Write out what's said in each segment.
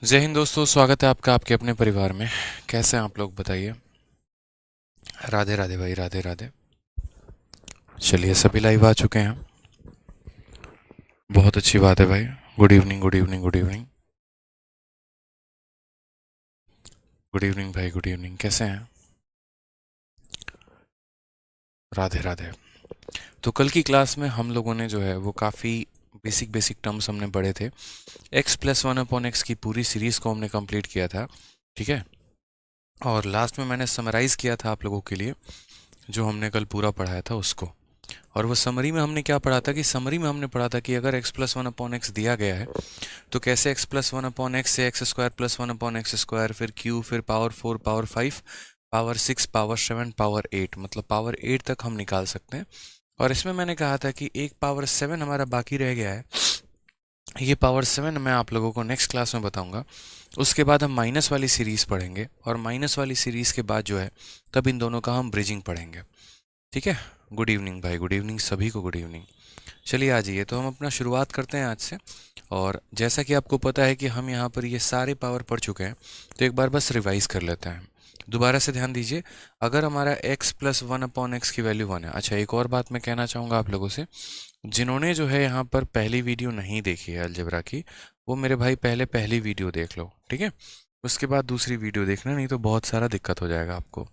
जय हिंद दोस्तों, स्वागत है आपका आपके अपने परिवार में। कैसे हैं आप लोग, बताइए। राधे राधे भाई, राधे राधे। चलिए, सभी लाइव आ चुके हैं। बहुत अच्छी बात है भाई। Good evening, good evening, good evening. Good evening भाई, गुड इवनिंग। कैसे हैं? राधे राधे। तो कल की क्लास में हम लोगों ने जो है वो काफ़ी बेसिक बेसिक टर्म्स हमने पढ़े थे। X plus one upon x की पूरी सीरीज़ को हमने कंप्लीट किया था। ठीक है। और लास्ट में मैंने समराइज़ किया था आप लोगों के लिए जो हमने कल पूरा पढ़ाया था उसको। और वो समरी में हमने क्या पढ़ा था कि समरी में हमने पढ़ा था कि अगर x plus one upon x दिया गया है तो कैसे x plus one upon x से x square plus one upon x square, फिर क्यू, फिर power four, power five, power six, power seven, power eight, मतलब पावर एट तक हम निकाल सकते हैं। और इसमें मैंने कहा था कि एक पावर सेवन हमारा बाकी रह गया है। ये पावर सेवन मैं आप लोगों को नेक्स्ट क्लास में बताऊंगा। उसके बाद हम माइनस वाली सीरीज़ पढ़ेंगे और माइनस वाली सीरीज़ के बाद जो है तब इन दोनों का हम ब्रिजिंग पढ़ेंगे। ठीक है। गुड इवनिंग भाई, गुड इवनिंग सभी को, गुड इवनिंग। चलिए आ जाइए, तो हम अपना शुरुआत करते हैं आज से। और जैसा कि आपको पता है कि हम यहाँ पर ये सारे पावर पढ़ चुके हैं, तो एक बार बस रिवाइज कर लेते हैं। दोबारा से ध्यान दीजिए। अगर हमारा x plus one upon x की वैल्यू वन है। अच्छा, एक और बात मैं कहना चाहूँगा आप लोगों से, जिन्होंने जो है यहाँ पर पहली वीडियो नहीं देखी है अलजेब्रा की, वो मेरे भाई पहले पहली वीडियो देख लो। ठीक है। उसके बाद दूसरी वीडियो देखना, नहीं तो बहुत सारा दिक्कत हो जाएगा आपको।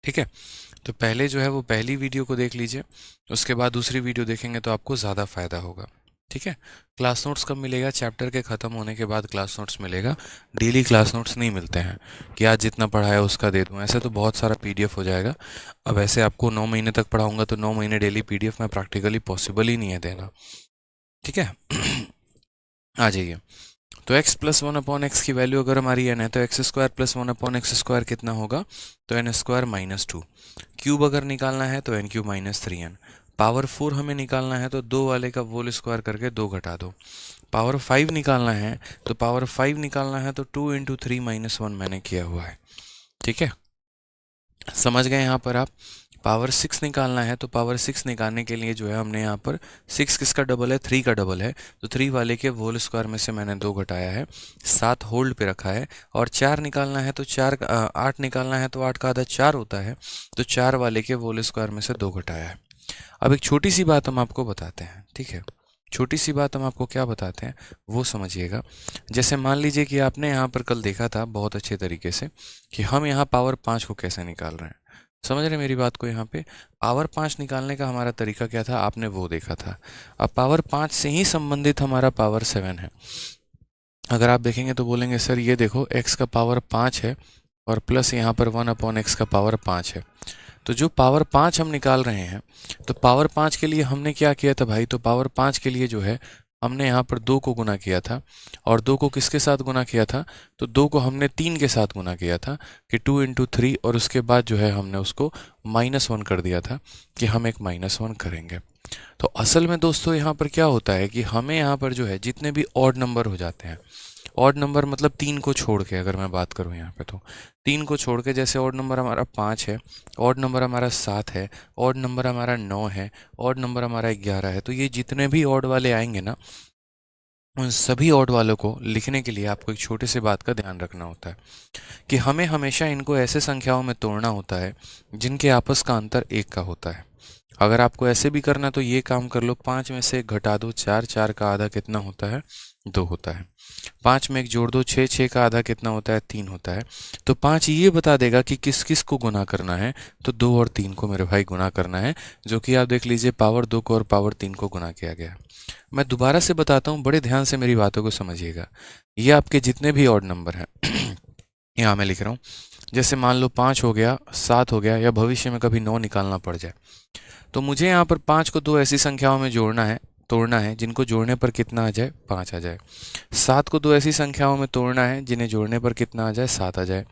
ठीक है। तो पहले जो है वो पहली वीडियो को देख लीजिए, उसके बाद दूसरी वीडियो देखेंगे तो आपको ज़्यादा फायदा होगा। ठीक है। क्लास नोट्स कब मिलेगा? चैप्टर के ख़त्म होने के बाद क्लास नोट्स मिलेगा। डेली क्लास नोट्स नहीं मिलते हैं कि आज जितना पढ़ा है उसका दे दूं, ऐसे तो बहुत सारा पीडीएफ हो जाएगा। अब ऐसे आपको 9 महीने तक पढ़ाऊंगा तो 9 महीने डेली पीडीएफ में प्रैक्टिकली पॉसिबल ही नहीं है देना। ठीक है। आ जाइए। तो x plus one upon x की वैल्यू अगर हमारी n है तो x square plus one upon x square कितना होगा? तो n square minus two. Cube अगर निकालना है तो n cube minus three n. Power four हमें निकालना है तो दो वाले का होल स्क्वायर करके दो घटा दो। पावर फाइव निकालना है तो पावर फाइव निकालना है तो two into three minus one मैंने किया हुआ है। ठीक है। समझ गए यहाँ पर आप? पावर सिक्स निकालना है तो पावर सिक्स निकालने के लिए जो है हमने यहाँ पर सिक्स किसका डबल है? थ्री का डबल है, तो थ्री वाले के होल स्क्वायर में से मैंने दो घटाया है, सात होल्ड पे रखा है। और चार निकालना है तो आठ निकालना है तो आठ का आधा चार होता है, तो चार वाले के होल स्क्वायर में से दो घटाया है। अब एक छोटी सी बात हम आपको बताते हैं। ठीक है। छोटी सी बात हम आपको क्या बताते हैं वो समझिएगा। जैसे मान लीजिए कि आपने यहाँ पर कल देखा था बहुत अच्छे तरीके से कि हम यहाँ पावर पाँच को कैसे निकाल रहे हैं। समझ रहे मेरी बात को? यहाँ पे पावर पाँच निकालने का हमारा तरीका क्या था, आपने वो देखा था। अब पावर पाँच से ही संबंधित हमारा पावर सेवन है। अगर आप देखेंगे तो बोलेंगे सर ये देखो एक्स का पावर पाँच है और प्लस यहाँ पर वन अपॉन एक्स का पावर पाँच है। तो जो पावर पाँच हम निकाल रहे हैं, तो पावर पाँच के लिए हमने क्या किया था भाई? तो पावर पाँच के लिए जो है हमने यहाँ पर दो को गुना किया था। और दो को किसके साथ गुना किया था? तो दो को हमने तीन के साथ गुना किया था कि टू इंटू थ्री, और उसके बाद जो है हमने उसको माइनस वन कर दिया था कि हम एक माइनस वन करेंगे। तो असल में दोस्तों यहाँ पर क्या होता है कि हमें यहाँ पर जो है जितने भी ऑड नंबर हो जाते हैं, ऑड नंबर मतलब तीन को छोड़ के अगर मैं बात करूं यहाँ पे, तो तीन को छोड़ के जैसे ऑड नंबर हमारा पाँच है, ऑड नंबर हमारा सात है, ऑड नंबर हमारा नौ है, ऑड नंबर हमारा ग्यारह है, तो ये जितने भी ऑड वाले आएंगे ना, उन सभी ऑड वालों को लिखने के लिए आपको एक छोटे से बात का ध्यान रखना होता है कि हमें हमेशा इनको ऐसे संख्याओं में तोड़ना होता है जिनके आपस का अंतर एक का होता है। अगर आपको ऐसे भी करना तो ये काम कर लो, पाँच में से एक घटा दो चार, चार का आधा कितना होता है? दो होता है। पाँच में एक जोड़ दो छः, छः का आधा कितना होता है? तीन होता है। तो पाँच ये बता देगा कि किस किस को गुना करना है, तो दो और तीन को मेरे भाई गुना करना है, जो कि आप देख लीजिए पावर दो को और पावर तीन को गुना किया गया। मैं दोबारा से बताता हूँ, बड़े ध्यान से मेरी बातों को समझिएगा। ये आपके जितने भी ऑड नंबर हैं यहाँ मैं लिख रहा हूँ, जैसे मान लो पाँच हो गया, सात हो गया, या भविष्य में कभी नौ निकालना पड़ जाए, तो मुझे यहाँ पर पाँच को दो ऐसी संख्याओं में जोड़ना है, तोड़ना है जिनको जोड़ने पर कितना आ जाए? पाँच आ जाए। सात को दो ऐसी संख्याओं में तोड़ना है जिन्हें जोड़ने पर कितना आ जाए? सात आ जाए।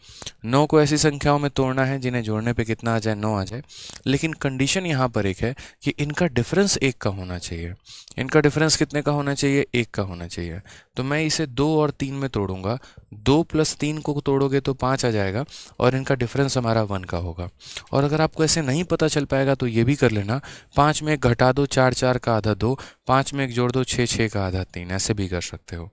नौ को ऐसी संख्याओं में तोड़ना है जिन्हें जोड़ने पर कितना आ जाए? नौ आ जाए। लेकिन कंडीशन यहाँ पर एक है कि इनका डिफरेंस एक का होना चाहिए। इनका डिफरेंस कितने का होना चाहिए? एक का होना चाहिए। तो मैं इसे दो और तीन में तोड़ूंगा, दो प्लस तीन को तोड़ोगे तो पाँच आ जाएगा, और इनका डिफरेंस हमारा वन का होगा। और अगर आपको ऐसे नहीं पता चल पाएगा तो ये भी कर लेना, पाँच में एक घटा दो चार, चार का आधा दो, पाँच में एक जोड़ दो छः, छः का आधा तीन, ऐसे भी कर सकते हो।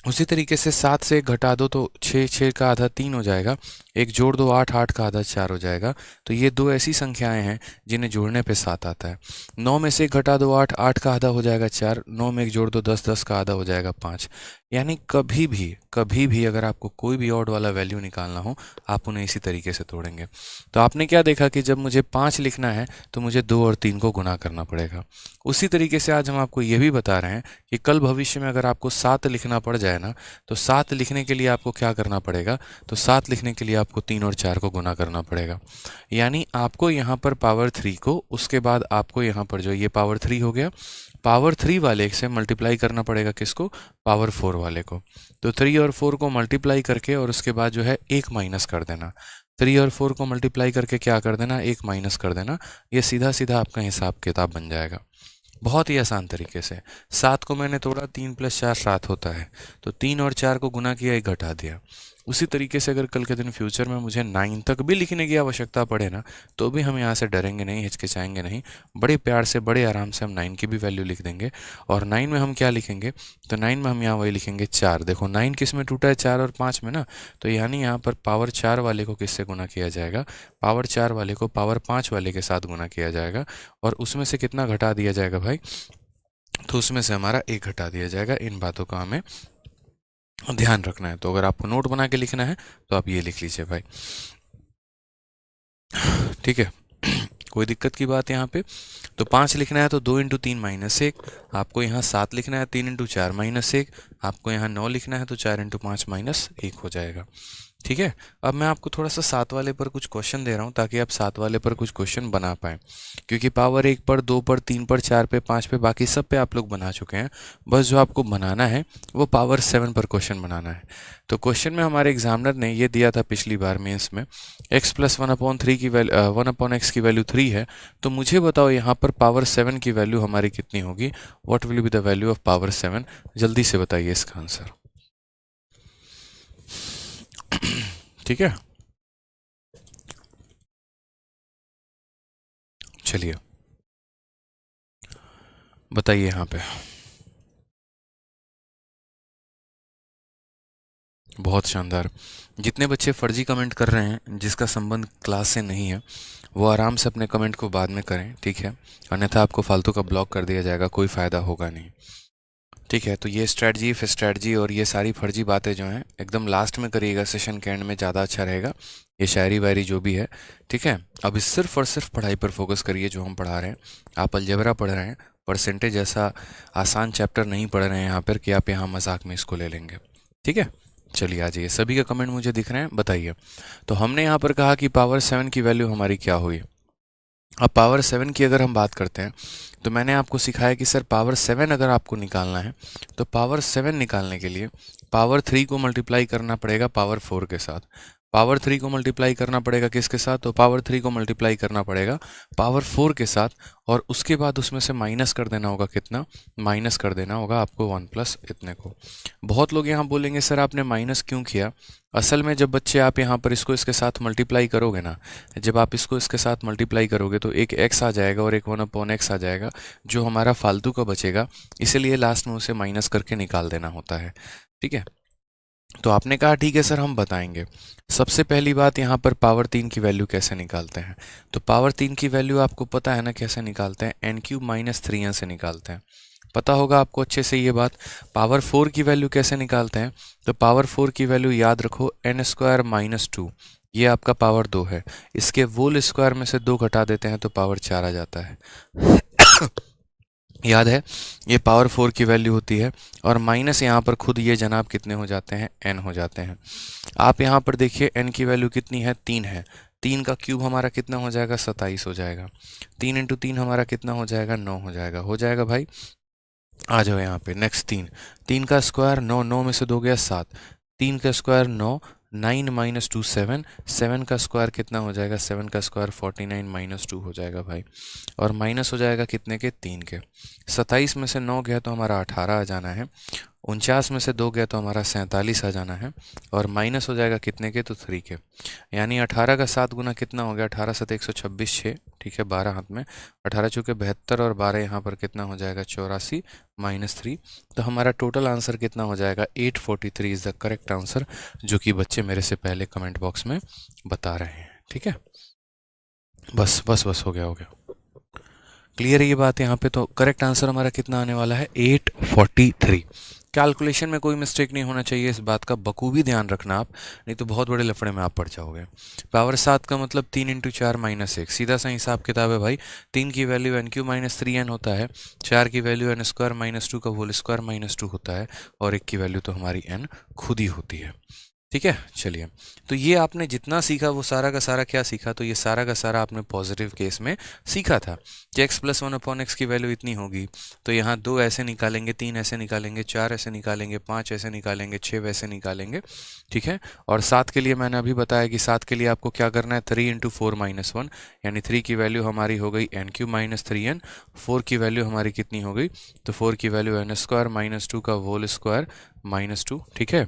उसी तरीके से 7 से 1 घटा दो तो 6, 6 का आधा 3 हो जाएगा, एक जोड़ दो 8, 8 का आधा 4 हो जाएगा। तो ये दो ऐसी संख्याएं हैं जिन्हें जोड़ने पे 7 आता है। 9 में से 1 घटा दो 8, 8 का आधा हो जाएगा 4, 9 में 1 जोड़ दो 10, 10 का आधा हो जाएगा 5। यानी कभी भी अगर आपको कोई भी ऑड वाला वैल्यू निकालना हो, आप उन्हें इसी तरीके से तोड़ेंगे। तो आपने क्या देखा कि जब मुझे 5 लिखना है तो मुझे 2 और 3 को गुणा करना पड़ेगा। उसी तरीके से आज हम आपको ये भी बता रहे हैं कि कल भविष्य में अगर आपको 7 लिखना पड़ जाए ना, तो 7 लिखने के लिए आपको क्या करना पड़ेगा, तो 7 लिखने के लिए आपको 3 और 4 को गुना करना पड़ेगा। यानी आपको यहाँ पर पावर 3 को, उसके बाद आपको यहाँ पर जो ये पावर 3 हो गया, पावर 3 वाले से मल्टीप्लाई करना पड़ेगा किसको, पावर 4 वाले को। तो 3 और 4 को मल्टीप्लाई करके और उसके बाद जो है 1 माइनस कर देना। 3 और 4 को मल्टीप्लाई करके क्या कर देना, 1 माइनस कर देना। ये सीधा सीधा आपका हिसाब किताब बन जाएगा, बहुत ही आसान तरीके से। 7 को मैंने तोड़ा, 3 + 4 7 होता है, तो 3 और 4 को गुना किया, 1 घटा दिया। उसी तरीके से अगर कल के दिन फ्यूचर में मुझे 9 तक भी लिखने की आवश्यकता पड़े ना, तो भी हम यहाँ से डरेंगे नहीं, हिचकिचाएंगे नहीं, बड़े प्यार से बड़े आराम से हम 9 की भी वैल्यू लिख देंगे। और 9 में हम क्या लिखेंगे, तो 9 में हम यहाँ वही लिखेंगे 4। देखो 9 किस में टूटा है, 4 और 5 में ना, तो यानी यहाँ पर पावर 4 वाले को किससे गुना किया जाएगा, पावर 4 वाले को पावर 5 वाले के साथ गुना किया जाएगा। और उसमें से कितना घटा दिया जाएगा भाई, तो उसमें से हमारा 1 घटा दिया जाएगा। इन बातों का हमें ध्यान रखना है। तो अगर आपको नोट बना के लिखना है तो आप ये लिख लीजिए भाई, ठीक है। कोई दिक्कत की बात यहाँ पे। तो 5 लिखना है तो 2 × 3 - 1, आपको यहाँ 7 लिखना है 3 × 4 - 1, आपको यहाँ 9 लिखना है तो 4 × 5 - 1 हो जाएगा, ठीक है। अब मैं आपको थोड़ा सा 7 वाले पर कुछ क्वेश्चन दे रहा हूँ ताकि आप 7 वाले पर कुछ क्वेश्चन बना पाएँ, क्योंकि पावर 1 पर, 2 पर, 3 पर, 4 पे, 5 पे, बाकी सब पे आप लोग बना चुके हैं। बस जो आपको बनाना है वो पावर 7 पर क्वेश्चन बनाना है। तो क्वेश्चन में हमारे एग्जामिनर ने ये दिया था पिछली बार मेंस में, x + 1/3 की वैल्यू 1/x की वैल्यू 3 है। तो मुझे बताओ यहाँ पर पावर 7 की वैल्यू हमारी कितनी होगी, what will be the value of power 7। जल्दी से बताइए इसका आंसर, ठीक है। चलिए बताइए यहाँ पे। बहुत शानदार। जितने बच्चे फर्जी कमेंट कर रहे हैं जिसका संबंध क्लास से नहीं है, वो आराम से अपने कमेंट को बाद में करें, ठीक है, अन्यथा आपको फालतू का ब्लॉक कर दिया जाएगा, कोई फ़ायदा होगा नहीं, ठीक है। तो ये स्ट्रेटजी, फिर स्ट्रेटजी और ये सारी फर्जी बातें जो हैं एकदम लास्ट में करिएगा, सेशन के एंड में ज़्यादा अच्छा रहेगा। ये शायरी वायरी जो भी है, ठीक है। अब इस सिर्फ और सिर्फ पढ़ाई पर फोकस करिए जो हम पढ़ा रहे हैं। आप अलजेब्रा पढ़ रहे हैं, परसेंटेज जैसा आसान चैप्टर नहीं पढ़ रहे हैं यहाँ पर कि आप यहाँ मजाक में इसको ले लेंगे, ठीक है। चलिए आ जाइए, सभी का कमेंट मुझे दिख रहे हैं, बताइए। तो हमने यहाँ पर कहा कि पावर 7 की वैल्यू हमारी क्या हुई। अब पावर 7 की अगर हम बात करते हैं तो मैंने आपको सिखाया कि सर पावर 7 अगर आपको निकालना है तो पावर 7 निकालने के लिए पावर 3 को मल्टीप्लाई करना पड़ेगा पावर 4 के साथ। पावर 3 को मल्टीप्लाई करना पड़ेगा किसके साथ, तो पावर 3 को मल्टीप्लाई करना पड़ेगा पावर 4 के साथ। और उसके बाद उसमें से माइनस कर देना होगा, कितना माइनस कर देना होगा आपको 1 + इतने को। बहुत लोग यहाँ बोलेंगे सर आपने माइनस क्यों किया। असल में जब बच्चे आप यहाँ पर इसको इसके साथ मल्टीप्लाई करोगे ना, जब आप इसको इसके साथ मल्टीप्लाई करोगे तो एक x आ जाएगा और एक 1/x आ जाएगा, जो हमारा फालतू का बचेगा, इसीलिए लास्ट में उसे माइनस करके निकाल देना होता है, ठीक है। तो आपने कहा ठीक है सर हम बताएंगे। सबसे पहली बात यहाँ पर पावर 3 की वैल्यू कैसे निकालते हैं। तो पावर 3 की वैल्यू आपको पता है ना कैसे निकालते हैं, n³ - 3n से निकालते हैं, पता होगा आपको अच्छे से ये बात। पावर 4 की वैल्यू कैसे निकालते हैं, तो पावर 4 की वैल्यू याद रखो n² - 2, ये आपका पावर 2 है, इसके होल स्क्वायर में से 2 घटा देते हैं तो पावर 4 आ जाता है। याद है, ये पावर 4 की वैल्यू होती है। और माइनस यहाँ पर खुद ये जनाब कितने हो जाते हैं, n हो जाते हैं। आप यहाँ पर देखिए n की वैल्यू कितनी है, 3 है। 3 का क्यूब हमारा कितना हो जाएगा, 27 हो जाएगा। 3 × 3 हमारा कितना हो जाएगा, 9 हो जाएगा। हो जाएगा भाई, आ जाओ यहाँ पे। नेक्स्ट 3, 3 का स्क्वायर 9, 9 में से 2 गया 7, 3 का स्क्वायर 9, 9 - 2 7, 7 का स्क्वायर कितना हो जाएगा, 7 का स्क्वायर 49 - 2 हो जाएगा भाई। और माइनस हो जाएगा कितने के, 3 के। 27 में से 9 गया तो हमारा 18 आ जाना है। 49 में से 2 गया तो हमारा 47 आ जाना है, और माइनस हो जाएगा कितने के, तो 3 के। यानी 18 का 7 गुना कितना हो गया, 18 7 126 6, ठीक है, 12 हाथ में, 18 चूँकि 72 और 12 यहाँ पर कितना हो जाएगा 84 -3। तो हमारा टोटल आंसर कितना हो जाएगा 843 इज़ द करेक्ट आंसर, जो कि बच्चे मेरे से पहले कमेंट बॉक्स में बता रहे हैं। ठीक है, बस बस बस हो गया हो गया, क्लियर है ये बात यहाँ पे। तो करेक्ट आंसर हमारा कितना आने वाला है 843। कैलकुलेशन में कोई मिस्टेक नहीं होना चाहिए, इस बात का बखूबी ध्यान रखना आप, नहीं तो बहुत बड़े लफड़े में आप पड़ जाओगे। पावर 7 का मतलब 3 × 4 -1, सीधा सा हिसाब किताब है भाई। 3 की वैल्यू n³ -3n होता है, 4 की वैल्यू n² -2 का होल स्क्वायर -2 होता है, और 1 की वैल्यू तो हमारी n खुद ही होती है। ठीक है, चलिए, तो ये आपने जितना सीखा वो सारा का सारा क्या सीखा, तो ये सारा का सारा आपने पॉजिटिव केस में सीखा था कि x + 1/x की वैल्यू इतनी होगी, तो यहाँ 2 ऐसे निकालेंगे, 3 ऐसे निकालेंगे, 4 ऐसे निकालेंगे, 5 ऐसे निकालेंगे, 6 वैसे निकालेंगे। ठीक है, और 7 के लिए मैंने अभी बताया कि 7 के लिए आपको क्या करना है, 3 × 4 - 1, यानी 3 की वैल्यू हमारी हो गई n³ -3n, 4 की वैल्यू हमारी कितनी हो गई, तो 4 की वैल्यू n² -2 का होल स्क्वायर -2। ठीक है,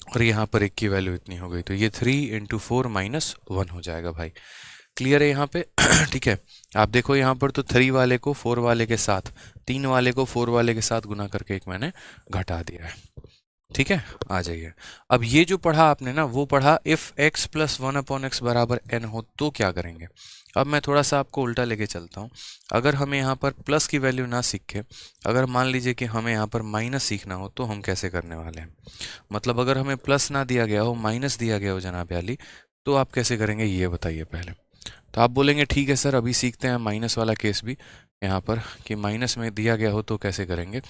और यहाँ पर 1 की वैल्यू इतनी हो गई, तो ये 3 × 4 - 1 हो जाएगा भाई। क्लियर है यहाँ पे? ठीक है, आप देखो यहाँ पर तो 3 वाले को 4 वाले के साथ, 3 वाले को 4 वाले के साथ गुना करके एक मैंने घटा दिया है। ठीक है, आ जाइए। अब ये जो पढ़ा आपने ना, वो पढ़ा इफ x + 1/x बराबर n हो तो क्या करेंगे। अब मैं थोड़ा सा आपको उल्टा लेके चलता हूँ। अगर हमें यहाँ पर प्लस की वैल्यू ना सीखे, अगर मान लीजिए कि हमें यहाँ पर माइनस सीखना हो, तो हम कैसे करने वाले हैं। मतलब अगर हमें प्लस ना दिया गया हो, माइनस दिया गया हो जनाब अली, तो आप कैसे करेंगे ये बताइए पहले। तो आप बोलेंगे ठीक है सर, अभी सीखते हैं माइनस वाला केस भी यहाँ पर, कि माइनस में दिया गया हो तो कैसे करेंगे,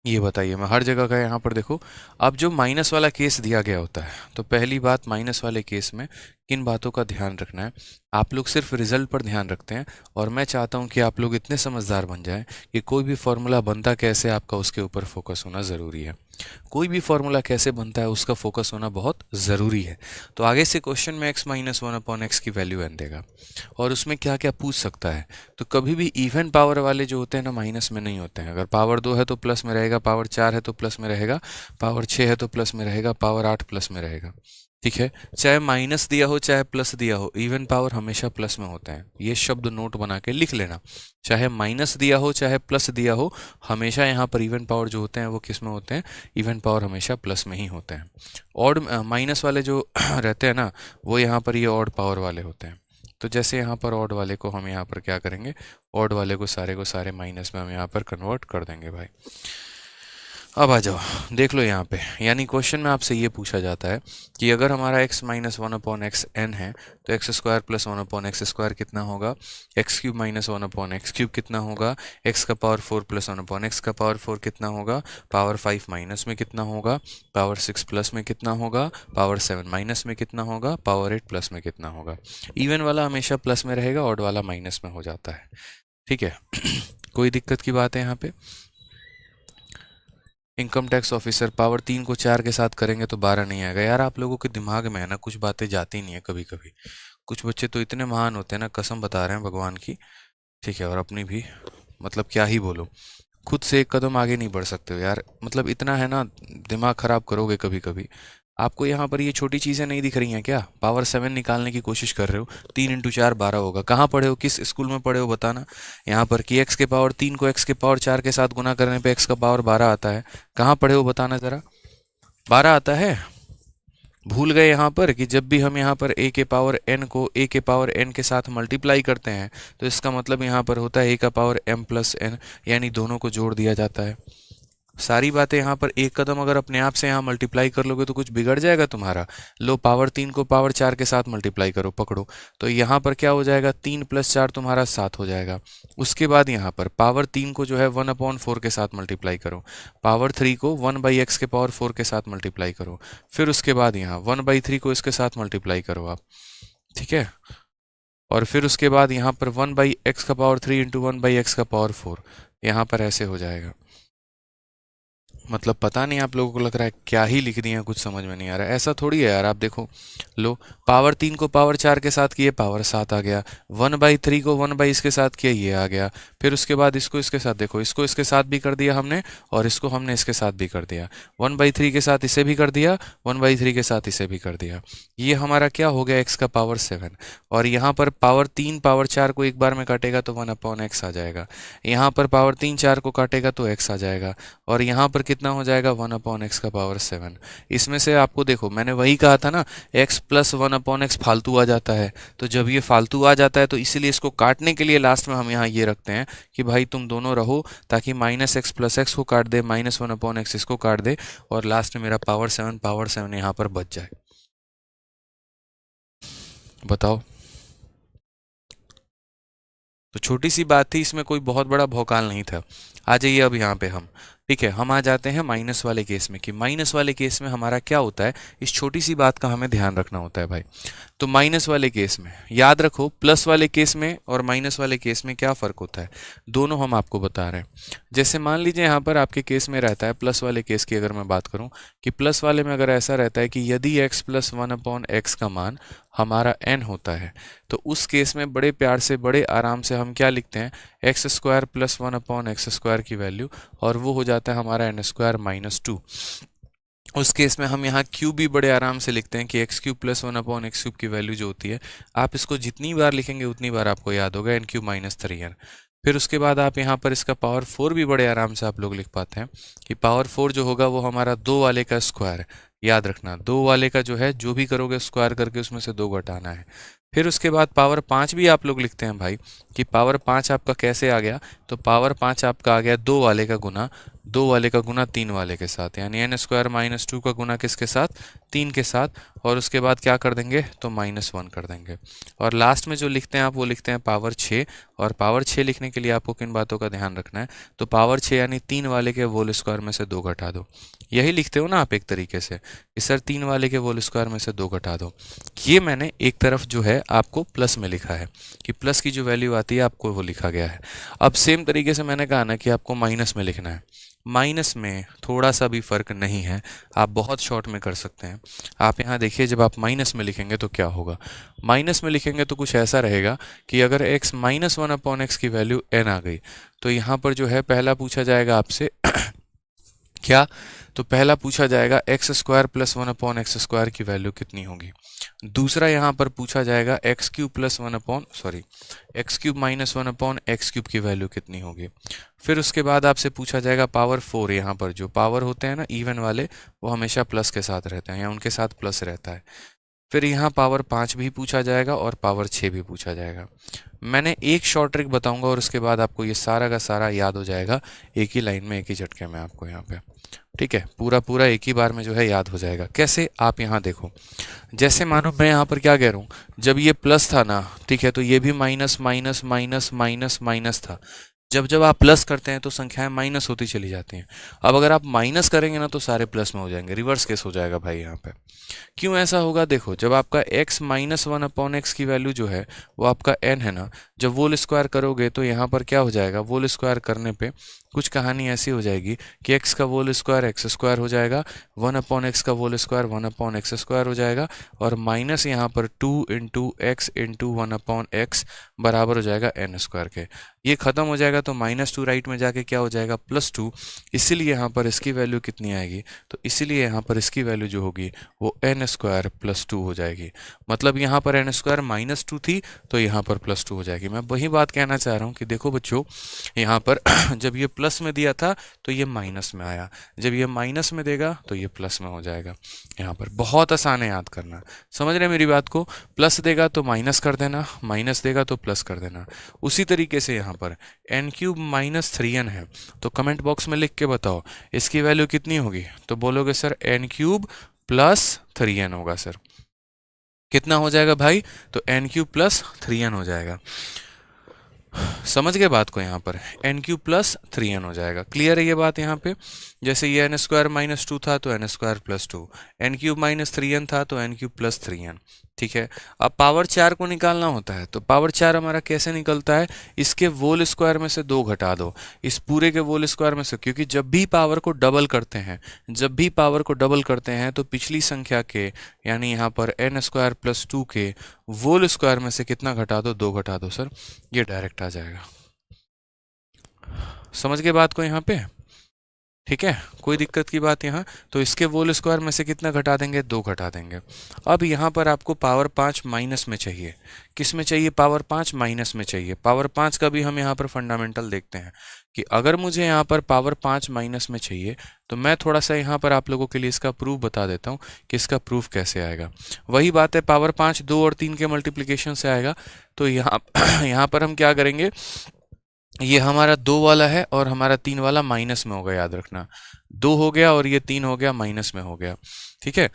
ये बताइए। मैं हर जगह का यहाँ पर देखो, अब जो माइनस वाला केस दिया गया होता है, तो पहली बात, माइनस वाले केस में किन बातों का ध्यान रखना है। आप लोग सिर्फ रिजल्ट पर ध्यान रखते हैं, और मैं चाहता हूँ कि आप लोग इतने समझदार बन जाएं कि कोई भी फॉर्मूला बनता कैसे, आपका उसके ऊपर फोकस होना ज़रूरी है। कोई भी फॉर्मूला कैसे बनता है उसका फोकस होना बहुत ज़रूरी है। तो आगे से क्वेश्चन में x - 1/x की वैल्यू n देगा, और उसमें क्या क्या पूछ सकता है। तो कभी भी इवन पावर वाले जो होते हैं ना, माइनस में नहीं होते हैं। अगर पावर 2 है तो प्लस में रहेगा, पावर 4 है तो प्लस में रहेगा, पावर 6 है तो प्लस में रहेगा, पावर 8 प्लस में रहेगा। ठीक है, चाहे माइनस दिया हो चाहे प्लस दिया हो, इवन पावर हमेशा प्लस में होते हैं। ये शब्द नोट बना के लिख लेना, चाहे माइनस दिया हो चाहे प्लस दिया हो, हमेशा यहाँ पर इवन पावर जो होते हैं वो किस में होते हैं, इवन पावर हमेशा प्लस में ही होते हैं। ऑड माइनस वाले जो रहते हैं ना, वो यहाँ पर ये ऑड पावर वाले होते हैं। तो जैसे यहाँ पर ऑड वाले को हम यहाँ पर क्या करेंगे, ऑड वाले को सारे माइनस में हम यहाँ पर कन्वर्ट कर देंगे भाई। अब आ जाओ, देख लो यहाँ पे, यानी क्वेश्चन में आपसे ये पूछा जाता है कि अगर हमारा x - 1/x n है, तो x² + 1/x² कितना होगा, x³ - 1/x³ कितना होगा, x का पावर 4 + 1/x का पावर 4 कितना होगा, पावर 5 माइनस में कितना होगा, पावर 6 प्लस में कितना होगा, पावर 7 माइनस में कितना होगा, पावर 8 प्लस में कितना होगा। इवन वाला हमेशा प्लस में रहेगा, ऑड वाला माइनस में हो जाता है। ठीक है, कोई दिक्कत की बात है यहाँ पे। इनकम टैक्स ऑफिसर, पावर 3 को 4 के साथ करेंगे तो 12 नहीं आएगा। यार आप लोगों के दिमाग में है ना, कुछ बातें जाती नहीं है कभी कभी। कुछ बच्चे तो इतने महान होते हैं ना, कसम बता रहे हैं भगवान की। ठीक है, और अपनी भी, मतलब क्या ही बोलो, खुद से एक कदम आगे नहीं बढ़ सकते हो यार। मतलब इतना है ना, दिमाग खराब करोगे कभी कभी। आपको यहाँ पर ये छोटी चीज़ें नहीं दिख रही हैं क्या, पावर 7 निकालने की कोशिश कर रहे हो, 3 × 4 12 होगा। कहाँ पढ़े हो, किस स्कूल में पढ़े हो बताना। यहाँ पर कि x के पावर 3 को x के पावर 4 के साथ गुना करने पे x का पावर 12 आता है। कहाँ पढ़े हो बताना ज़रा, 12 आता है। भूल गए यहाँ पर कि जब भी हम यहाँ पर a के पावर n को a के पावर n के साथ मल्टीप्लाई करते हैं, तो इसका मतलब यहाँ पर होता है a का पावर m + n, यानी दोनों को जोड़ दिया जाता है। सारी बातें यहाँ पर एक कदम अगर अपने आप से यहाँ मल्टीप्लाई कर लोगे तो कुछ बिगड़ जाएगा तुम्हारा। लो, पावर 3 को पावर 4 के साथ मल्टीप्लाई करो, पकड़ो, तो यहाँ पर क्या हो जाएगा, 3 + 4 तुम्हारा 7 हो जाएगा। उसके बाद यहाँ पर पावर 3 को जो है 1/4 के साथ मल्टीप्लाई करो, पावर 3 को 1/x के पावर 4 के साथ मल्टीप्लाई करो, फिर उसके बाद यहाँ 1/3 को इसके साथ मल्टीप्लाई करो आप। ठीक है, और फिर उसके बाद यहाँ पर 1/x का पावर 3 × 1/x का पावर 4, यहाँ पर ऐसे हो जाएगा। मतलब पता नहीं आप लोगों को लग रहा है क्या ही लिख दिए हैं, कुछ समझ में नहीं आ रहा है। ऐसा थोड़ी है यार, आप देखो, लो पावर 3 को पावर 4 के साथ किए पावर 7 आ गया, 1/3 को 1 इसके साथ किया ये आ गया, फिर उसके बाद इसको इसके साथ देखो, इसको इसके साथ भी कर दिया हमने और इसको हमने इसके साथ भी कर दिया, 1/3 के साथ इसे भी कर दिया, 1/3 के साथ इसे भी कर दिया। ये हमारा क्या हो गया, x का पावर 7। और यहाँ पर पावर 3 पावर 4 को एक बार में काटेगा तो 1/x आ जाएगा, यहाँ पर पावर 3 4 को काटेगा तो x आ जाएगा, और यहाँ पर कितना हो जाएगा 1/x का पावर 7। इसमें से आपको देखो, मैंने वही कहा था ना, x प्लस 1/x फालतू आ जाता है। तो जब ये फालतू आ जाता है तो इसीलिए इसको काटने के लिए लास्ट में हम यहाँ ये रखते हैं कि भाई तुम दोनों रहो, ताकि -x प्लस x को काट दे, -1/x इसको काट दे, और लास्ट में मेरा पावर 7 यहाँ पर बच जाए। बताओ, तो छोटी सी बात थी, इसमें कोई बहुत बड़ा भौकाल नहीं था। आ जाइए अब यहाँ पे हम, ठीक है, हम आ जाते हैं माइनस वाले केस में, कि माइनस वाले केस में हमारा क्या होता है, इस छोटी सी बात का हमें ध्यान रखना होता है भाई। तो माइनस वाले केस में याद रखो, प्लस वाले केस में और माइनस वाले केस में क्या फ़र्क होता है, दोनों हम आपको बता रहे हैं। जैसे मान लीजिए यहाँ पर आपके केस में रहता है, प्लस वाले केस की अगर मैं बात करूँ, कि प्लस वाले में अगर ऐसा रहता है कि यदि x प्लस 1/x का मान हमारा n होता है, तो उस केस में बड़े प्यार से बड़े आराम से हम क्या लिखते हैं, x² प्लस 1/x² की वैल्यू, और वो हो जाता है हमारा n² - 2। उस केस में हम यहाँ क्यूब भी बड़े आराम से लिखते हैं कि x³ प्लस 1/x³ की वैल्यू जो होती है, आप इसको जितनी बार लिखेंगे उतनी बार आपको याद होगा, n³ - 3n। फिर उसके बाद आप यहाँ पर इसका पावर 4 भी बड़े आराम से आप लोग लिख पाते हैं कि पावर 4 जो होगा वो हमारा 2 वाले का स्क्वायर है। याद रखना, 2 वाले का जो है, जो भी करोगे स्क्वायर करके उसमें से 2 घटाना है। फिर उसके बाद पावर 5 भी आप लोग लिखते हैं भाई, कि पावर 5 आपका कैसे आ गया, तो पावर 5 आपका आ गया 2 वाले का गुना, 2 वाले का गुना 3 वाले के साथ, यानी n² - 2 का गुना किसके साथ, 3 के साथ, और उसके बाद क्या कर देंगे, तो -1 कर देंगे। और लास्ट में जो लिखते हैं आप, वो लिखते हैं पावर 6। और पावर 6 लिखने के लिए आपको किन बातों का ध्यान रखना है, तो पावर 6 यानी 3 वाले के होल स्क्वायर में से 2 घटा दो। यही लिखते हो ना आप एक तरीके से कि सर 3 वाले के होल स्क्वायर में से 2 घटा दो। ये मैंने एक तरफ जो है आपको प्लस में लिखा है, कि प्लस की जो वैल्यू आती है आपको वो लिखा गया है। अब सेम तरीके से मैंने कहा ना कि आपको माइनस में लिखना है, माइनस में थोड़ा सा भी फर्क नहीं है, आप बहुत शॉर्ट में कर सकते हैं। आप यहाँ देखिए, जब आप माइनस में लिखेंगे तो क्या होगा, माइनस में लिखेंगे तो कुछ ऐसा रहेगा कि अगर x - 1/x की वैल्यू n आ गई, तो यहाँ पर जो है पहला पूछा जाएगा आपसे क्या, तो पहला पूछा जाएगा x² प्लस 1/x² की वैल्यू कितनी होगी। दूसरा यहाँ पर पूछा जाएगा x³ plus 1/x³ minus 1/x³ की वैल्यू कितनी होगी। फिर उसके बाद आपसे पूछा जाएगा पावर 4, यहाँ पर जो पावर होते हैं ना इवन वाले, वो हमेशा प्लस के साथ रहते हैं या उनके साथ प्लस रहता है। फिर यहाँ पावर 5 भी पूछा जाएगा और पावर 6 भी पूछा जाएगा। मैंने एक शॉर्ट ट्रिक बताऊंगा और उसके बाद आपको ये सारा का सारा याद हो जाएगा, एक ही लाइन में, एक ही झटके में आपको यहाँ पे, ठीक है, पूरा पूरा एक ही बार में जो है याद हो जाएगा। कैसे, आप यहाँ देखो, जैसे मानो मैं यहाँ पर क्या कह रहा हूँ, जब ये प्लस था ना, ठीक है, तो ये भी minus minus minus minus minus था। जब जब आप प्लस करते हैं तो संख्याएं माइनस होती चली जाती हैं। अब अगर आप माइनस करेंगे ना तो सारे प्लस में हो जाएंगे, रिवर्स केस हो जाएगा भाई यहाँ पे। क्यों ऐसा होगा, देखो, जब आपका x - 1/x की वैल्यू जो है वो आपका n है ना, जब वोल स्क्वायर करोगे तो यहाँ पर क्या हो जाएगा, वोल स्क्वायर करने पे कुछ कहानी ऐसी हो जाएगी कि x का वोल स्क्वायर x² हो जाएगा, 1/x का वोल स्क्वायर 1/x² हो जाएगा, और माइनस यहाँ पर 2 × x × 1/x बराबर हो जाएगा n² के। ये खत्म हो जाएगा तो -2 राइट में जाके क्या हो जाएगा, +2। इसीलिए यहाँ पर इसकी वैल्यू कितनी आएगी, तो इसीलिए यहाँ पर इसकी वैल्यू जो होगी वो n² + 2 हो जाएगी। मतलब यहाँ पर n² -2 थी तो यहाँ पर +2 हो जाएगी। मैं वही बात कहना चाह रहा हूँ कि देखो बच्चों, यहाँ पर जब ये प्लस में दिया था तो ये माइनस में आया, जब ये माइनस में देगा तो ये प्लस में हो जाएगा। यहाँ पर बहुत आसान है याद करना, समझ रहे मेरी बात को, प्लस देगा तो माइनस कर देना, माइनस देगा तो प्लस कर देना। उसी तरीके से यहाँ पर n³ - 3n है, तो कमेंट बॉक्स में लिख के बताओ इसकी वैल्यू कितनी होगी, तो बोलोगे सर n³ + 3n होगा। सर कितना हो जाएगा भाई, तो n³ + 3n हो जाएगा। समझ गए बात को, यहाँ पर n³ + 3n हो जाएगा। क्लियर है ये बात यहाँ पे, जैसे ये n² - 2 था तो n² + 2, n³ - 3n था तो n³ + 3n। ठीक है। अब पावर 4 को निकालना होता है, तो पावर 4 हमारा कैसे निकलता है, इसके होल स्क्वायर में से 2 घटा दो, इस पूरे के होल स्क्वायर में से, क्योंकि जब भी पावर को डबल करते हैं, जब भी पावर को डबल करते हैं तो पिछली संख्या के यानी यहाँ पर n स्क्वायर प्लस 2 के होल स्क्वायर में से कितना घटा दो, 2 घटा दो सर, ये डायरेक्ट आ जाएगा। समझ गए बात को यहाँ पे, ठीक है, कोई दिक्कत की बात यहाँ। तो इसके होल स्क्वायर में से कितना घटा देंगे, 2 घटा देंगे। अब यहाँ पर आपको पावर 5 माइनस में चाहिए, किस में चाहिए, पावर 5 माइनस में चाहिए। पावर 5 का भी हम यहाँ पर फंडामेंटल देखते हैं कि अगर मुझे यहाँ पर पावर 5 माइनस में चाहिए तो मैं थोड़ा सा यहाँ पर आप लोगों के लिए इसका प्रूफ बता देता हूँ कि इसका प्रूफ कैसे आएगा। वही बात है, पावर 5 2 और 3 के मल्टीप्लिकेशन से आएगा। तो यहाँ पर हम क्या करेंगे, ये हमारा 2 वाला है और हमारा 3 वाला माइनस में होगा, याद रखना 2 हो गया और ये 3 हो गया, माइनस में हो गया। ठीक है,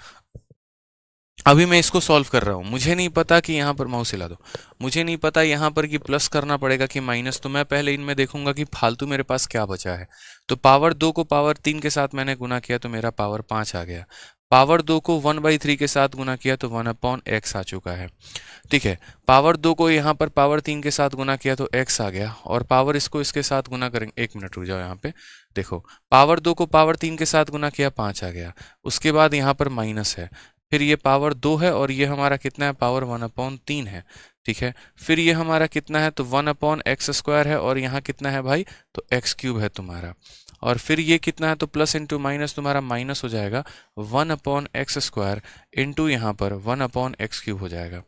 अभी मैं इसको सॉल्व कर रहा हूँ, मुझे नहीं पता कि यहाँ पर माउस हिला दो, मुझे नहीं पता यहाँ पर कि प्लस करना पड़ेगा कि माइनस, तो मैं पहले इनमें देखूंगा कि फालतू मेरे पास क्या बचा है। तो पावर 2 को पावर 3 के साथ मैंने गुना किया तो मेरा पावर 5 आ गया। पावर 2 को 1/3 के साथ गुना किया तो 1/x आ चुका है। ठीक है, पावर 2 को यहाँ पर पावर 3 के साथ गुना किया तो x आ गया, और पावर इसको इसके साथ गुना करेंगे, 1 मिनट रुक जाओ, यहाँ पे देखो, पावर 2 को पावर 3 के साथ गुना किया 5 आ गया, उसके बाद यहाँ पर माइनस है, फिर ये पावर 2 है और ये हमारा कितना है, पावर 1/3 है। ठीक है, फिर ये हमारा कितना है, तो 1/x स्क्वायर है, और यहाँ कितना है भाई, तो x क्यूब है तुम्हारा, और फिर ये कितना है, तो प्लस इंटू माइनस तुम्हारा माइनस हो जाएगा, 1/x स्क्वायर इंटू यहाँ पर 1/x क्यूब हो जाएगा।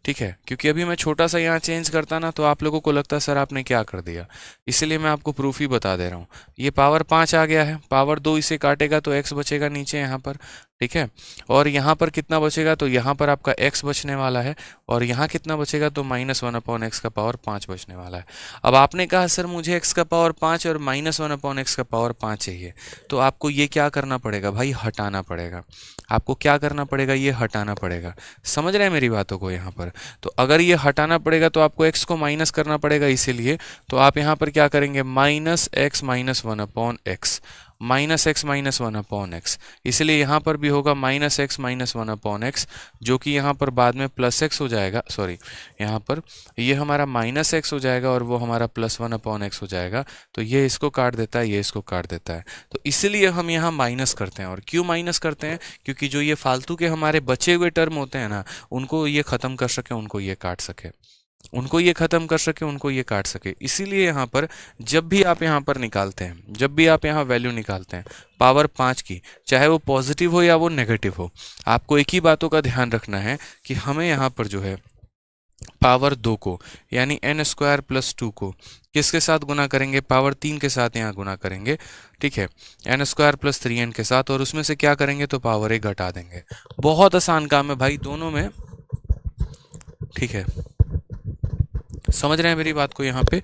ठीक है, क्योंकि अभी मैं छोटा सा यहाँ चेंज करता ना तो आप लोगों को लगता सर आपने क्या कर दिया, इसलिए मैं आपको प्रूफ ही बता दे रहा हूँ। ये पावर 5 आ गया है, पावर 2 इसे काटेगा तो x बचेगा नीचे यहाँ पर। ठीक है, और यहाँ पर कितना बचेगा, तो यहाँ पर आपका x बचने वाला है, और यहाँ कितना बचेगा, तो -1/x का पावर 5 बचने वाला है। अब आपने कहा सर मुझे x का पावर 5 और -1/x का पावर 5 चाहिए, तो आपको ये क्या करना पड़ेगा भाई, हटाना पड़ेगा। आपको क्या करना पड़ेगा, ये हटाना पड़ेगा। समझ रहे हैं मेरी बातों को यहाँ पर। तो अगर ये हटाना पड़ेगा तो आपको x को माइनस करना पड़ेगा, इसीलिए तो आप यहाँ पर क्या करेंगे, -x - 1/x, -x - 1/x, इसलिए यहाँ पर भी होगा -x - 1/x, जो कि यहाँ पर बाद में +x हो जाएगा, सॉरी यहाँ पर ये हमारा -x हो जाएगा और वो हमारा +1/x हो जाएगा। तो ये इसको काट देता है, ये इसको काट देता है, तो इसलिए हम यहाँ माइनस करते हैं। और क्यों माइनस करते हैं, क्योंकि जो ये फालतू के हमारे बचे हुए टर्म होते हैं ना, उनको ये ख़त्म कर सके, उनको ये काट सके, उनको ये ख़त्म कर सके, उनको ये काट सके। इसीलिए यहाँ पर जब भी आप यहाँ पर निकालते हैं, जब भी आप यहाँ वैल्यू निकालते हैं पावर 5 की, चाहे वो पॉजिटिव हो या वो नेगेटिव हो, आपको एक ही बातों का ध्यान रखना है कि हमें यहाँ पर जो है पावर 2 को यानी n स्क्वायर प्लस 2 को किसके साथ गुना करेंगे, पावर 3 के साथ यहाँ गुना करेंगे। ठीक है, n स्क्वायर प्लस 3n के साथ, और उसमें से क्या करेंगे, तो पावर 1 घटा देंगे। बहुत आसान काम है भाई दोनों में। ठीक है, समझ रहे हैं मेरी बात को यहाँ पे।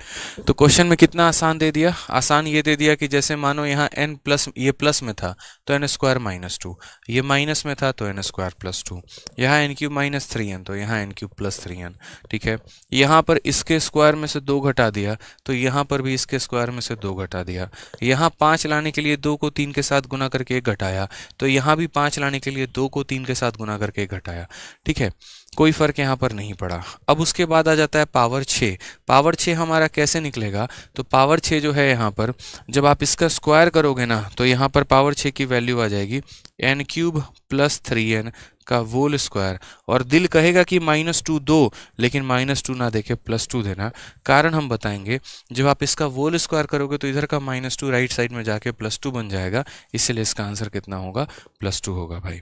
तो क्वेश्चन में कितना आसान दे दिया, आसान ये दे दिया कि जैसे मानो यहाँ n प्लस, ये प्लस में था तो n स्क्वायर -2, ये माइनस में था तो n स्क्वायर प्लस 2, यहाँ n क्यूब -3n तो यहाँ n क्यूब प्लस 3n। ठीक है, यहाँ पर इसके स्क्वायर में से 2 घटा दिया तो यहाँ पर भी इसके स्क्वायर में से 2 घटा दिया। यहाँ 5 लाने के लिए 2 को 3 के साथ गुना करके 1 घटाया, तो यहाँ भी 5 लाने के लिए 2 को 3 के साथ गुना करके 1 घटाया। ठीक है, कोई फर्क यहाँ पर नहीं पड़ा। अब उसके बाद आ जाता है पावर 6। पावर 6 हमारा कैसे निकलेगा, तो पावर 6 जो है यहाँ पर जब आप इसका स्क्वायर करोगे ना तो यहाँ पर पावर 6 की वैल्यू आ जाएगी n क्यूब प्लस 3n का होल स्क्वायर। और दिल कहेगा कि -2 दो, लेकिन -2 ना देके +2 देना, कारण हम बताएंगे। जब आप इसका होल स्क्वायर करोगे तो इधर का -2 राइट साइड में जाके +2 बन जाएगा, इसलिए इसका आंसर कितना होगा, +2 होगा भाई।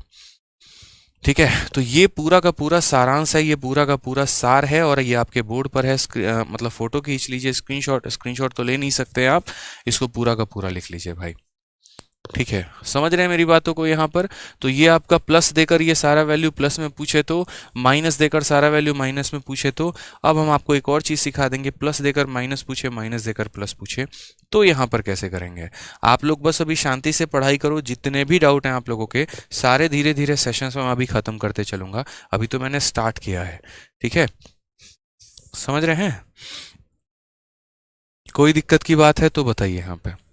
ठीक है, तो ये पूरा का पूरा सारांश है, ये पूरा का पूरा सार है, और ये आपके बोर्ड पर है। मतलब फोटो खींच लीजिए, स्क्रीनशॉट तो ले नहीं सकते आप, इसको पूरा का पूरा लिख लीजिए भाई। ठीक है, समझ रहे हैं मेरी बातों को यहाँ पर। तो ये आपका प्लस देकर ये सारा वैल्यू प्लस में पूछे तो, माइनस देकर सारा वैल्यू माइनस में पूछे तो। अब हम आपको एक और चीज़ सिखा देंगे, प्लस देकर माइनस पूछे, माइनस देकर प्लस पूछे तो यहाँ पर कैसे करेंगे। आप लोग बस अभी शांति से पढ़ाई करो, जितने भी डाउट हैं आप लोगों के सारे धीरे धीरे सेशंस में अभी ख़त्म करते चलूँगा, अभी तो मैंने स्टार्ट किया है। ठीक है, समझ रहे हैं, कोई दिक्कत की बात है तो बताइए, यहाँ पे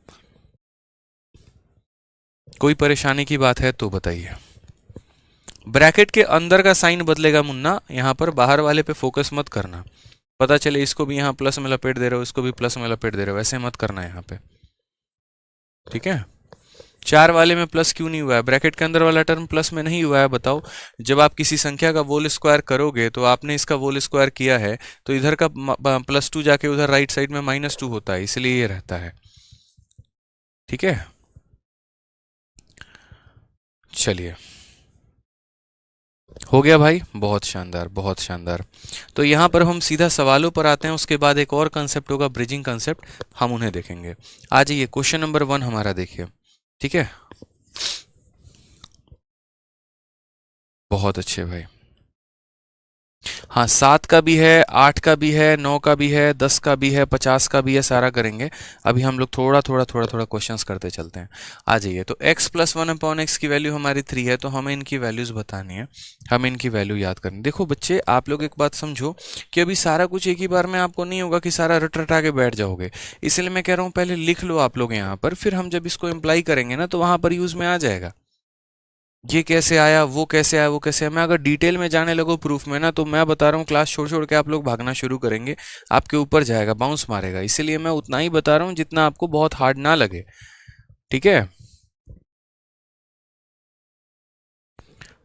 कोई परेशानी की बात है तो बताइए। ब्रैकेट के अंदर का साइन बदलेगा मुन्ना, यहाँ पर बाहर वाले पे फोकस मत करना। पता चले इसको भी यहाँ प्लस में लपेट दे रहे हो, इसको भी प्लस में लपेट दे रहे हो, ऐसे मत करना यहाँ पे, ठीक है। 4 वाले में प्लस क्यों नहीं हुआ है? ब्रैकेट के अंदर वाला टर्म प्लस में नहीं हुआ है, बताओ। जब आप किसी संख्या का वोल स्क्वायर करोगे तो आपने इसका वोल स्क्वायर किया है, तो इधर का +2 जाके उधर राइट साइड में -2 होता है, इसलिए ये रहता है, ठीक है। चलिए, हो गया भाई, बहुत शानदार, बहुत शानदार। तो यहाँ पर हम सीधा सवालों पर आते हैं, उसके बाद एक और कंसेप्ट होगा ब्रिजिंग कंसेप्ट, हम उन्हें देखेंगे। आ जाइए, क्वेश्चन नंबर 1 हमारा देखिए, ठीक है। बहुत अच्छे भाई। हाँ, 7 का भी है, 8 का भी है, 9 का भी है, 10 का भी है, 50 का भी है, सारा करेंगे। अभी हम लोग थोड़ा थोड़ा क्वेश्चंस करते चलते हैं। आ जाइए, तो x + 1/x की वैल्यू हमारी 3 है, तो हमें इनकी वैल्यूज बतानी है, हमें इनकी वैल्यू याद करनी। देखो बच्चे, आप लोग एक बात समझो कि अभी सारा कुछ एक ही बार में आपको नहीं होगा कि सारा रट रटा के बैठ जाओगे, इसलिए मैं कह रहा हूँ पहले लिख लो आप लोग यहाँ पर, फिर हम जब इसको इम्प्लाई करेंगे ना तो वहां पर यूज में आ जाएगा। ये कैसे आया, वो कैसे आया, वो कैसे आया, मैं अगर डिटेल में जाने लगो प्रूफ में ना, तो मैं बता रहा हूँ क्लास छोड़ छोड़ के आप लोग भागना शुरू करेंगे, आपके ऊपर जाएगा, बाउंस मारेगा। इसीलिए मैं उतना ही बता रहा हूँ जितना आपको बहुत हार्ड ना लगे, ठीक है।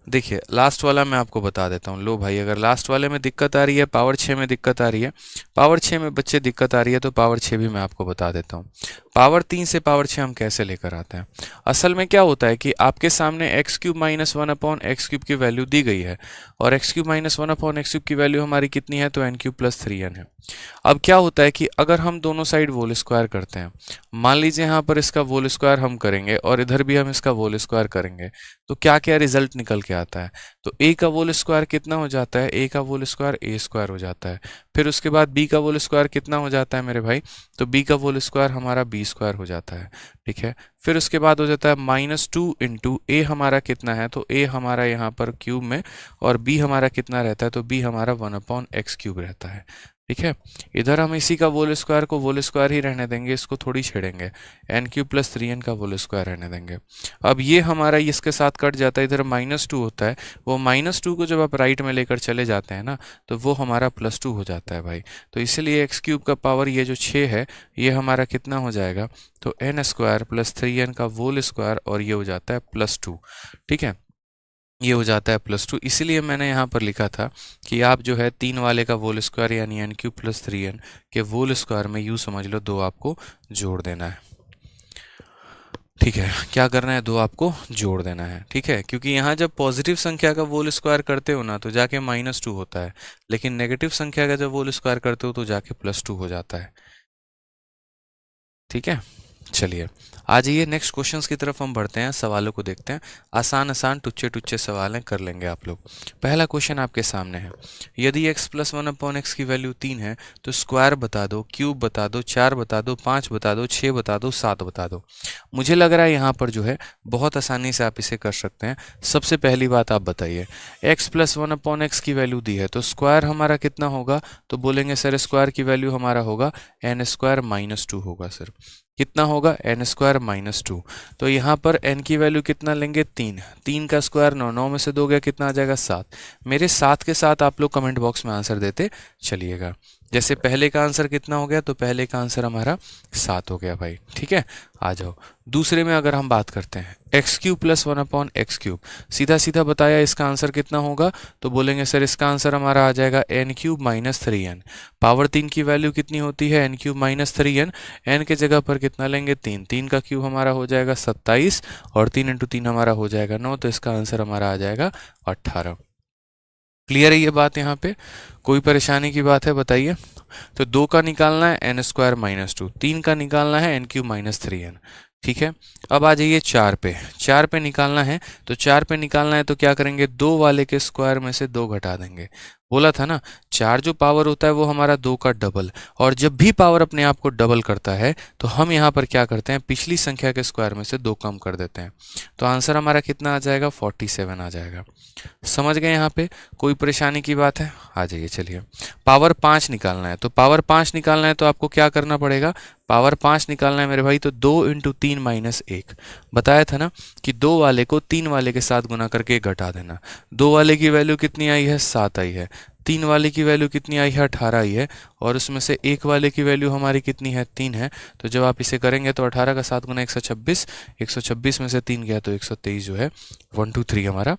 देखिए, लास्ट वाला मैं आपको बता देता हूँ। लो भाई, अगर लास्ट वाले में दिक्कत आ रही है, पावर 6 में दिक्कत आ रही है, पावर 6 में बच्चे दिक्कत आ रही है, तो पावर 6 भी मैं आपको बता देता हूँ। पावर 3 से पावर 6 हम कैसे लेकर आते हैं? असल में क्या होता है कि आपके सामने x³ - 1/x³ की वैल्यू दी गई है, और x³ - 1/x³ की वैल्यू हमारी कितनी है? तो n³ + 3n है। अब क्या होता है कि अगर हम दोनों साइड वोल स्क्वायर करते हैं, मान लीजिए यहाँ पर इसका वोल स्क्वायर हम करेंगे और इधर भी हम इसका वोल स्क्वायर करेंगे, तो क्या क्या रिजल्ट निकल के आता है? तो a का वोल स्क्वायर कितना हो जाता है? a का वोल स्क्वायर a² हो जाता है। फिर उसके बाद b का वोल स्क्वायर कितना हो जाता है मेरे भाई? तो b का वोल स्क्वायर हमारा b² हो जाता है, ठीक है। फिर उसके बाद हो जाता है -2 इंटू a हमारा कितना है? तो a हमारा यहाँ पर क्यूब में, और b हमारा कितना रहता है? तो b हमारा 1/x³ रहता है, ठीक है। इधर हम इसी का वोल स्क्वायर को वोल स्क्वायर ही रहने देंगे, इसको थोड़ी छेड़ेंगे, n³ + 3n का वोल स्क्वायर रहने देंगे। अब ये हमारा इसके साथ कट जाता है, इधर -2 होता है, वो -2 को जब आप राइट में लेकर चले जाते हैं ना, तो वो हमारा +2 हो जाता है भाई। तो इसलिए x³ का पावर ये जो 6 है, ये हमारा कितना हो जाएगा? तो n² + 3n का वोल स्क्वायर, और ये हो जाता है +2, ठीक है। ये हो जाता है +2, इसीलिए मैंने यहाँ पर लिखा था कि आप जो है 3 वाले का वोल स्क्वायर यानी n³ + 3n के वोल स्क्वायर में यूँ समझ लो 2 आपको जोड़ देना है, ठीक है। क्या करना है? 2 आपको जोड़ देना है, ठीक है। क्योंकि यहाँ जब पॉजिटिव संख्या का वोल स्क्वायर करते हो ना, तो जाके -2 होता है, लेकिन नेगेटिव संख्या का जब वोल स्क्वायर करते हो तो जाके +2 हो जाता है, ठीक है। चलिए, आ जाइए नेक्स्ट क्वेश्चंस की तरफ हम बढ़ते हैं, सवालों को देखते हैं। आसान आसान टुच्चे टुच्चे सवाल हैं, कर लेंगे आप लोग। पहला क्वेश्चन आपके सामने है, यदि x + 1/x की वैल्यू 3 है, तो स्क्वायर बता दो, क्यूब बता दो, 4 बता दो, 5 बता दो, 6 बता दो, 7 बता दो। मुझे लग रहा है यहाँ पर जो है बहुत आसानी से आप इसे कर सकते हैं। सबसे पहली बात आप बताइए, x + 1/x की वैल्यू दी है, तो स्क्वायर हमारा कितना होगा? तो बोलेंगे सर स्क्वायर की वैल्यू हमारा होगा n² - 2 होगा सर। कितना होगा? n² - 2। तो यहाँ पर n की वैल्यू कितना लेंगे? 3। 3 का स्क्वायर 9, 9 में से 2 गया, कितना आ जाएगा? 7। मेरे 7 के साथ आप लोग कमेंट बॉक्स में आंसर देते चलिएगा। जैसे पहले का आंसर कितना हो गया? तो पहले का आंसर हमारा 7 हो गया भाई, ठीक है। आ जाओ दूसरे में, अगर हम बात करते हैं x³ + 1/x³, सीधा सीधा बताया इसका आंसर कितना होगा? तो बोलेंगे सर इसका आंसर हमारा आ जाएगा n³ - 3n। पावर 3 की वैल्यू कितनी होती है? n³ - 3n। n के जगह पर कितना लेंगे? 3। 3 का क्यूब हमारा हो जाएगा 27, और 3 × 3 हमारा हो जाएगा 9, तो इसका आंसर हमारा आ जाएगा 18। क्लियर है ये बात? यहाँ पे कोई परेशानी की बात है बताइए? तो 2 का निकालना है n² - 2, 3 का निकालना है n³ - 3n, ठीक है। अब आ जाइए 4 पे। 4 पे निकालना है, तो 4 पे निकालना है तो क्या करेंगे? 2 वाले के स्क्वायर में से 2 घटा देंगे, बोला था ना, 4 जो पावर होता है वो हमारा 2 का डबल, और जब भी पावर अपने आप को डबल करता है तो हम यहाँ पर क्या करते हैं, पिछली संख्या के स्क्वायर में से 2 कम कर देते हैं। तो आंसर हमारा कितना आ जाएगा, 47 आ जाएगा। समझ गए यहाँ पे, कोई परेशानी की बात है? आ जाइए, चलिए। पावर 5 निकालना है, तो पावर 5 निकालना है तो आपको क्या करना पड़ेगा, पावर 5 निकालना है मेरे भाई, तो 2 × 3 - 1। बताया था ना कि 2 वाले को 3 वाले के साथ गुना करके 1 घटा देना। 2 वाले की वैल्यू कितनी आई है, 7 आई है। 3 वाले की वैल्यू कितनी आई है, 18 आई है। और उसमें से 1 वाले की वैल्यू हमारी कितनी है, 3 है। तो जब आप इसे करेंगे तो 18 का 7 गुना 126, 126 में से 3 गया तो 123 जो है 1 2 3 हमारा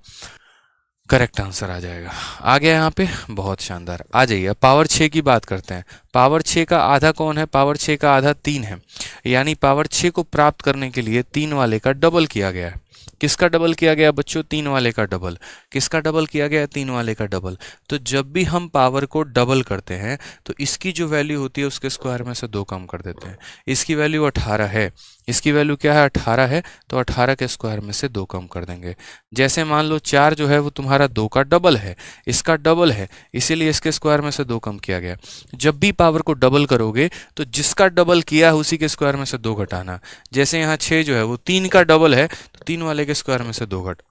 करेक्ट आंसर आ जाएगा। आ गया यहाँ पे, बहुत शानदार। आ जाइए, पावर 6 की बात करते हैं। पावर 6 का आधा कौन है, पावर 6 का आधा 3 है, यानी पावर 6 को प्राप्त करने के लिए 3 वाले का डबल किया गया है। किसका डबल किया गया बच्चों, 3 वाले का डबल। किसका डबल किया गया, 3 वाले का डबल। तो जब भी हम पावर को डबल करते हैं तो इसकी जो वैल्यू होती है उसके स्क्वायर में से 2 कम कर देते हैं। इसकी वैल्यू 18 है, इसकी वैल्यू क्या है, 18 है, तो 18 के स्क्वायर में से 2 कम कर देंगे। जैसे मान लो 4 जो है वो तुम्हारा 2 का डबल है, इसका डबल है, इसीलिए इसके स्क्वायर में से 2 कम किया गया। जब भी पावर को डबल करोगे तो जिसका डबल किया है उसी के स्क्वायर में से 2 घटाना। जैसे यहाँ 6 जो है वो 3 का डबल है, तो 3 वाले के स्क्वायर में से 2 घट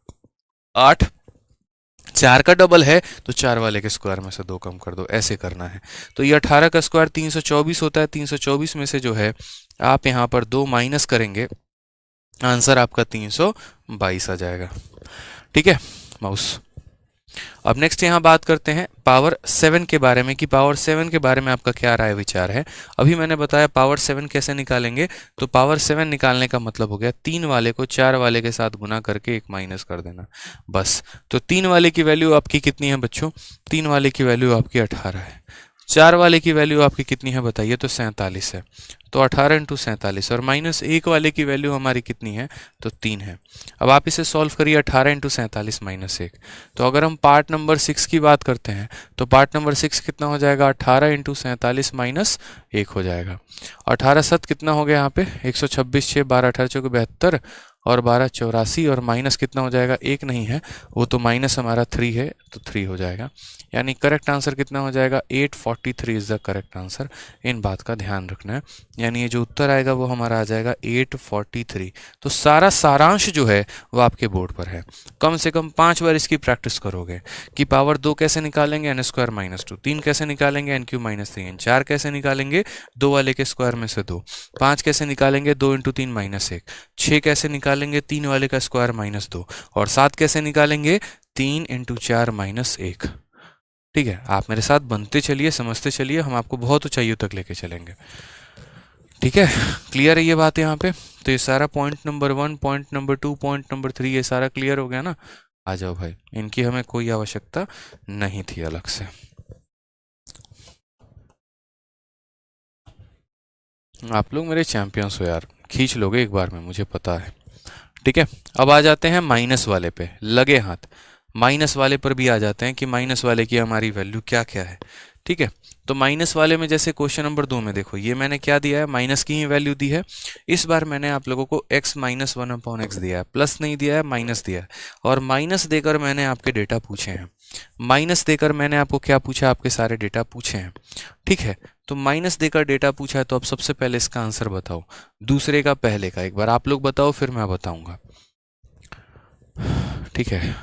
8, 4 का डबल है तो 4 वाले के स्क्वायर में से 2 कम कर दो, ऐसे करना है। तो ये 18 का स्क्वायर 324 होता है, 324 में से जो है आप यहाँ पर 2 माइनस करेंगे, आंसर आपका 322 आ जाएगा। ठीक है माउस। अब नेक्स्ट यहाँ बात करते हैं पावर 7 के बारे में, कि पावर 7 के बारे में आपका क्या राय विचार है। अभी मैंने बताया पावर 7 कैसे निकालेंगे, तो पावर 7 निकालने का मतलब हो गया 3 वाले को 4 वाले के साथ गुना करके 1 माइनस कर देना, बस। तो 3 वाले की वैल्यू आपकी कितनी है बच्चों, 3 वाले की वैल्यू आपकी 18 है। 4 वाले की वैल्यू आपकी कितनी है बताइए, तो 47 है। तो 18 × 47, और माइनस 1 वाले की वैल्यू हमारी कितनी है, तो 3 है। अब आप इसे सॉल्व करिए, 18 × 47 - 1। तो अगर हम पार्ट नंबर 6 की बात करते हैं तो पार्ट नंबर 6 कितना हो जाएगा, 18 × 47 - 1 हो जाएगा। 18 7 कितना हो गया यहाँ पे, 126, 6 12 18 चौके 72 और 12 84, और माइनस कितना हो जाएगा, 1 नहीं है वो, तो माइनस हमारा 3 है, तो 3 हो जाएगा। यानी करेक्ट आंसर कितना हो जाएगा, 843 इज द करेक्ट आंसर। इन बात का ध्यान रखना है, यानी ये जो उत्तर आएगा वो हमारा आ जाएगा 843। तो सारा सारांश जो है वो आपके बोर्ड पर है। कम से कम 5 बार इसकी प्रैक्टिस करोगे कि पावर 2 कैसे निकालेंगे, n² - 2, 3 कैसे निकालेंगे, n³ - 3, 4 कैसे निकालेंगे, 2 वाले के स्क्वायर में से 2, 5 कैसे निकालेंगे, 2 × 3 - 1, 6 कैसे निकालेंगे, 3 वाले का स्क्वायर - 2, और 7 कैसे निकालेंगे, 3 × 4 - 1। ठीक है, आप मेरे साथ बनते चलिए, समझते चलिए, हम आपको बहुत ऊंचाइयों तक लेके चलेंगे। ठीक है, क्लियर है ये बात यहाँ पे। तो ये सारा point number 1, point number 2, point number 3 ये सारा क्लियर हो गया ना। आ जाओ भाई, इनकी हमें कोई आवश्यकता नहीं थी अलग से। आप लोग मेरे चैंपियंस हो यार, खींच लोगे एक बार में, मुझे पता है। ठीक है, अब आ जाते हैं माइनस वाले पे, लगे हाथ। माइनस वाले पर भी आ जाते हैं कि माइनस वाले की हमारी वैल्यू क्या क्या है। ठीक है, तो माइनस वाले में जैसे क्वेश्चन नंबर 2 में देखो, ये मैंने क्या दिया है, माइनस की ही वैल्यू दी है। इस बार मैंने आप लोगों को x - 1/x दिया है, प्लस नहीं दिया है, माइनस दिया है। और माइनस देकर मैंने आपके डेटा पूछे हैं, माइनस देकर मैंने आपको क्या पूछा, आपके सारे डेटा पूछे हैं। ठीक है, तो माइनस देकर डेटा पूछा है, तो अब सबसे पहले इसका आंसर बताओ, दूसरे का पहले का, एक बार आप लोग बताओ फिर मैं बताऊंगा। ठीक है,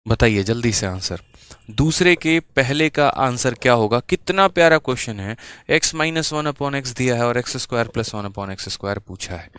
बताइए जल्दी से आंसर, दूसरे के पहले का आंसर क्या होगा। कितना प्यारा क्वेश्चन है, x - 1/x दिया है और x² + 1/x² पूछा है।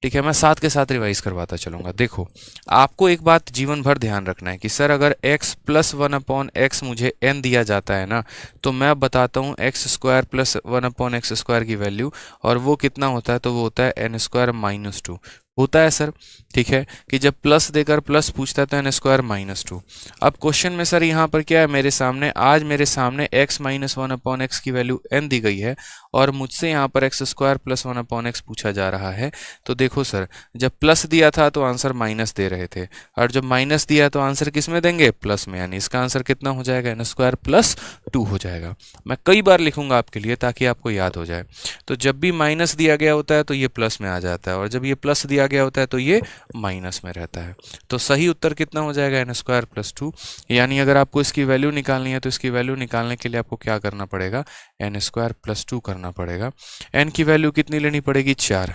ठीक है, मैं साथ के साथ रिवाइज करवाता चलूंगा। देखो, आपको एक बात जीवन भर ध्यान रखना है कि सर अगर x + 1/x मुझे n दिया जाता है ना, तो मैं बताता हूँ x² + 1/x² की वैल्यू, और वो कितना होता है, तो वो होता है n² - 2 होता है सर। ठीक है, कि जब प्लस देकर प्लस पूछता है तो n² - 2। अब क्वेश्चन में सर यहाँ पर क्या है, मेरे सामने आज मेरे सामने x - 1/x की वैल्यू n दी गई है, और मुझसे यहाँ पर एक्स स्क्वायर प्लस 1/x पूछा जा रहा है। तो देखो सर, जब प्लस दिया था तो आंसर माइनस दे रहे थे, और जब माइनस दिया तो आंसर किस में देंगे, प्लस में, यानी इसका आंसर कितना हो जाएगा, n स्क्वायर प्लस 2 हो जाएगा। मैं कई बार लिखूंगा आपके लिए ताकि आपको याद हो जाए। तो जब भी माइनस दिया गया होता है तो ये प्लस में आ जाता है, और जब ये प्लस दिया गया होता है तो ये माइनस में रहता है। तो सही उत्तर कितना हो जाएगा, n स्क्वायर प्लस 2। यानी अगर आपको इसकी वैल्यू निकालनी है तो इसकी वैल्यू निकालने के लिए आपको क्या करना पड़ेगा, n स्क्वायर प्लस 2 करना पड़ेगा। n की वैल्यू कितनी लेनी पड़ेगी, 4।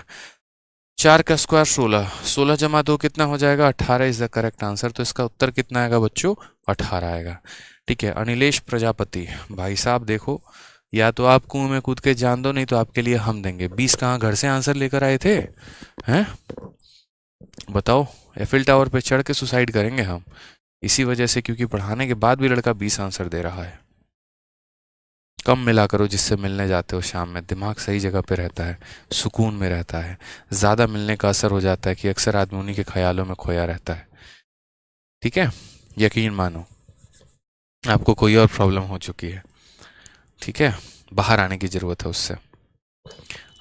4 का स्क्वायर 16, 16 जमा 2 कितना हो जाएगा, 18 इज द करेक्ट आंसर। तो इसका उत्तर कितना आएगा बच्चों, 18 आएगा। ठीक है, अनिलेश प्रजापति भाई साहब, देखो या तो आप कुएं में कूद के जान दो, नहीं तो आपके लिए हम देंगे 20। कहाँ घर से आंसर लेकर आए थे, हैं बताओ। एफिल टावर पे चढ़ के सुसाइड करेंगे हम इसी वजह से, क्योंकि पढ़ाने के बाद भी लड़का 20 आंसर दे रहा है। कम मिला करो जिससे मिलने जाते हो शाम में, दिमाग सही जगह पे रहता है, सुकून में रहता है। ज़्यादा मिलने का असर हो जाता है कि अक्सर आदमी उन्हीं के ख्यालों में खोया रहता है। ठीक है, यकीन मानो आपको कोई और प्रॉब्लम हो चुकी है, ठीक है, बाहर आने की ज़रूरत है उससे।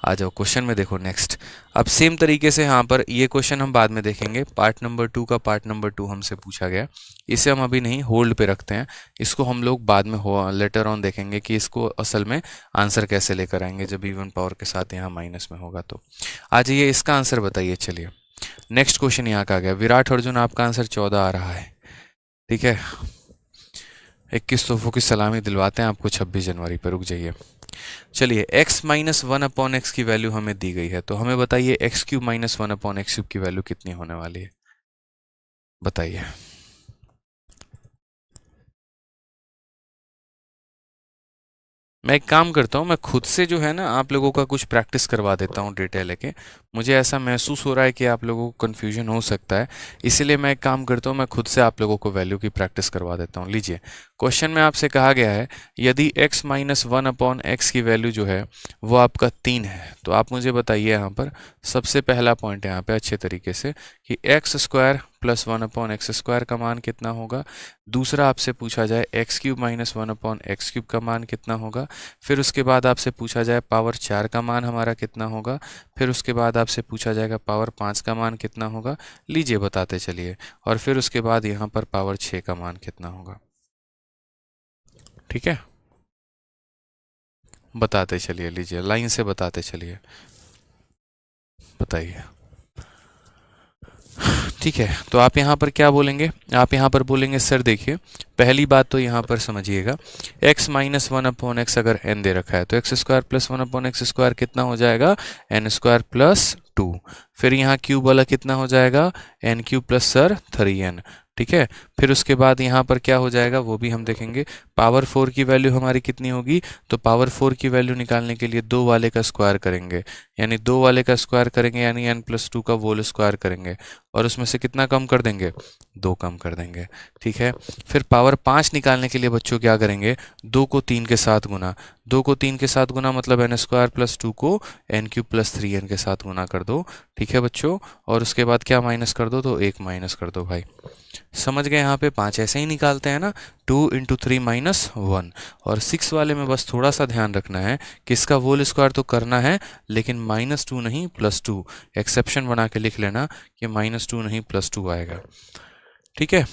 आ जाओ क्वेश्चन में, देखो नेक्स्ट। अब सेम तरीके से यहाँ पर ये क्वेश्चन हम बाद में देखेंगे, पार्ट नंबर 2 का पार्ट नंबर 2 हमसे पूछा गया। इसे हम अभी नहीं, होल्ड पे रखते हैं, इसको हम लोग बाद में लेटर ऑन देखेंगे कि इसको असल में आंसर कैसे लेकर आएंगे जब इवन पावर के साथ यहाँ माइनस में होगा। तो आ जाइए, इसका आंसर बताइए। चलिए नेक्स्ट क्वेश्चन यहाँ का आ गया, विराट अर्जुन आपका आंसर 14 आ रहा है। ठीक है, 21 तोहफों की सलामी दिलवाते हैं आपको 26 जनवरी पर, रुक जाइए। चलिए, x माइनस 1/x की वैल्यू हमें दी गई है, तो हमें बताइए x cube minus 1/x cube की वैल्यू कितनी होने वाली है, बताइए। मैं एक काम करता हूँ, मैं खुद से जो है ना आप लोगों का कुछ प्रैक्टिस करवा देता हूँ डेटा लेके। मुझे ऐसा महसूस हो रहा है कि आप लोगों को कन्फ्यूजन हो सकता है, इसीलिए मैं एक काम करता हूँ, मैं खुद से आप लोगों को वैल्यू की प्रैक्टिस करवा देता हूँ। लीजिए, क्वेश्चन में आपसे कहा गया है यदि x माइनस 1/x की वैल्यू जो है वो आपका 3 है, तो आप मुझे बताइए यहाँ पर सबसे पहला पॉइंट यहाँ पे अच्छे तरीके से कि x square plus 1/x square का मान कितना होगा। दूसरा आपसे पूछा जाए x cube minus 1/x cube का मान कितना होगा। फिर उसके बाद आपसे पूछा जाए पावर 4 का मान हमारा कितना होगा। फिर उसके बाद आपसे पूछा जाएगा पावर 5 का मान कितना होगा। लीजिए बताते चलिए। और फिर उसके बाद यहाँ पर पावर 6 का मान कितना होगा। ठीक है, बताते चलिए, लीजिए लाइन से बताते चलिए, बताइए। ठीक है, तो आप यहाँ पर क्या बोलेंगे, आप यहाँ पर बोलेंगे सर देखिए, पहली बात तो यहाँ पर समझिएगा, x माइनस 1/x अगर n दे रखा है तो x square plus 1/x square कितना हो जाएगा, n स्क्वायर प्लस 2। फिर यहाँ क्यूब वाला कितना हो जाएगा, n cube plus sir 3n। ठीक है, फिर उसके बाद यहाँ पर क्या हो जाएगा वो भी हम देखेंगे। पावर 4 की वैल्यू हमारी कितनी होगी, तो पावर 4 की वैल्यू निकालने के लिए 2 वाले का स्क्वायर करेंगे, यानी 2 वाले का स्क्वायर करेंगे यानी n प्लस 2 का होल स्क्वायर करेंगे, और उसमें से कितना कम कर देंगे, 2 कम कर देंगे। ठीक है, फिर पावर 5 निकालने के लिए बच्चों क्या करेंगे, 2 को 3 के साथ गुना, 2 को 3 के साथ गुना मतलब n स्क्वायर प्लस 2 को n क्यूब प्लस 3n के साथ गुना कर दो। ठीक है बच्चों, और उसके बाद क्या माइनस कर दो, तो 1 माइनस कर दो। भाई समझ गए, यहाँ पे 5 ऐसे ही निकालते हैं ना, 2 × 3 माइनस 1। और 6 वाले में बस थोड़ा सा ध्यान रखना है कि इसका होल स्क्वायर तो करना है लेकिन -2 नहीं +2, एक्सेप्शन बना के लिख लेना कि -2 नहीं +2 आएगा। ठीक है,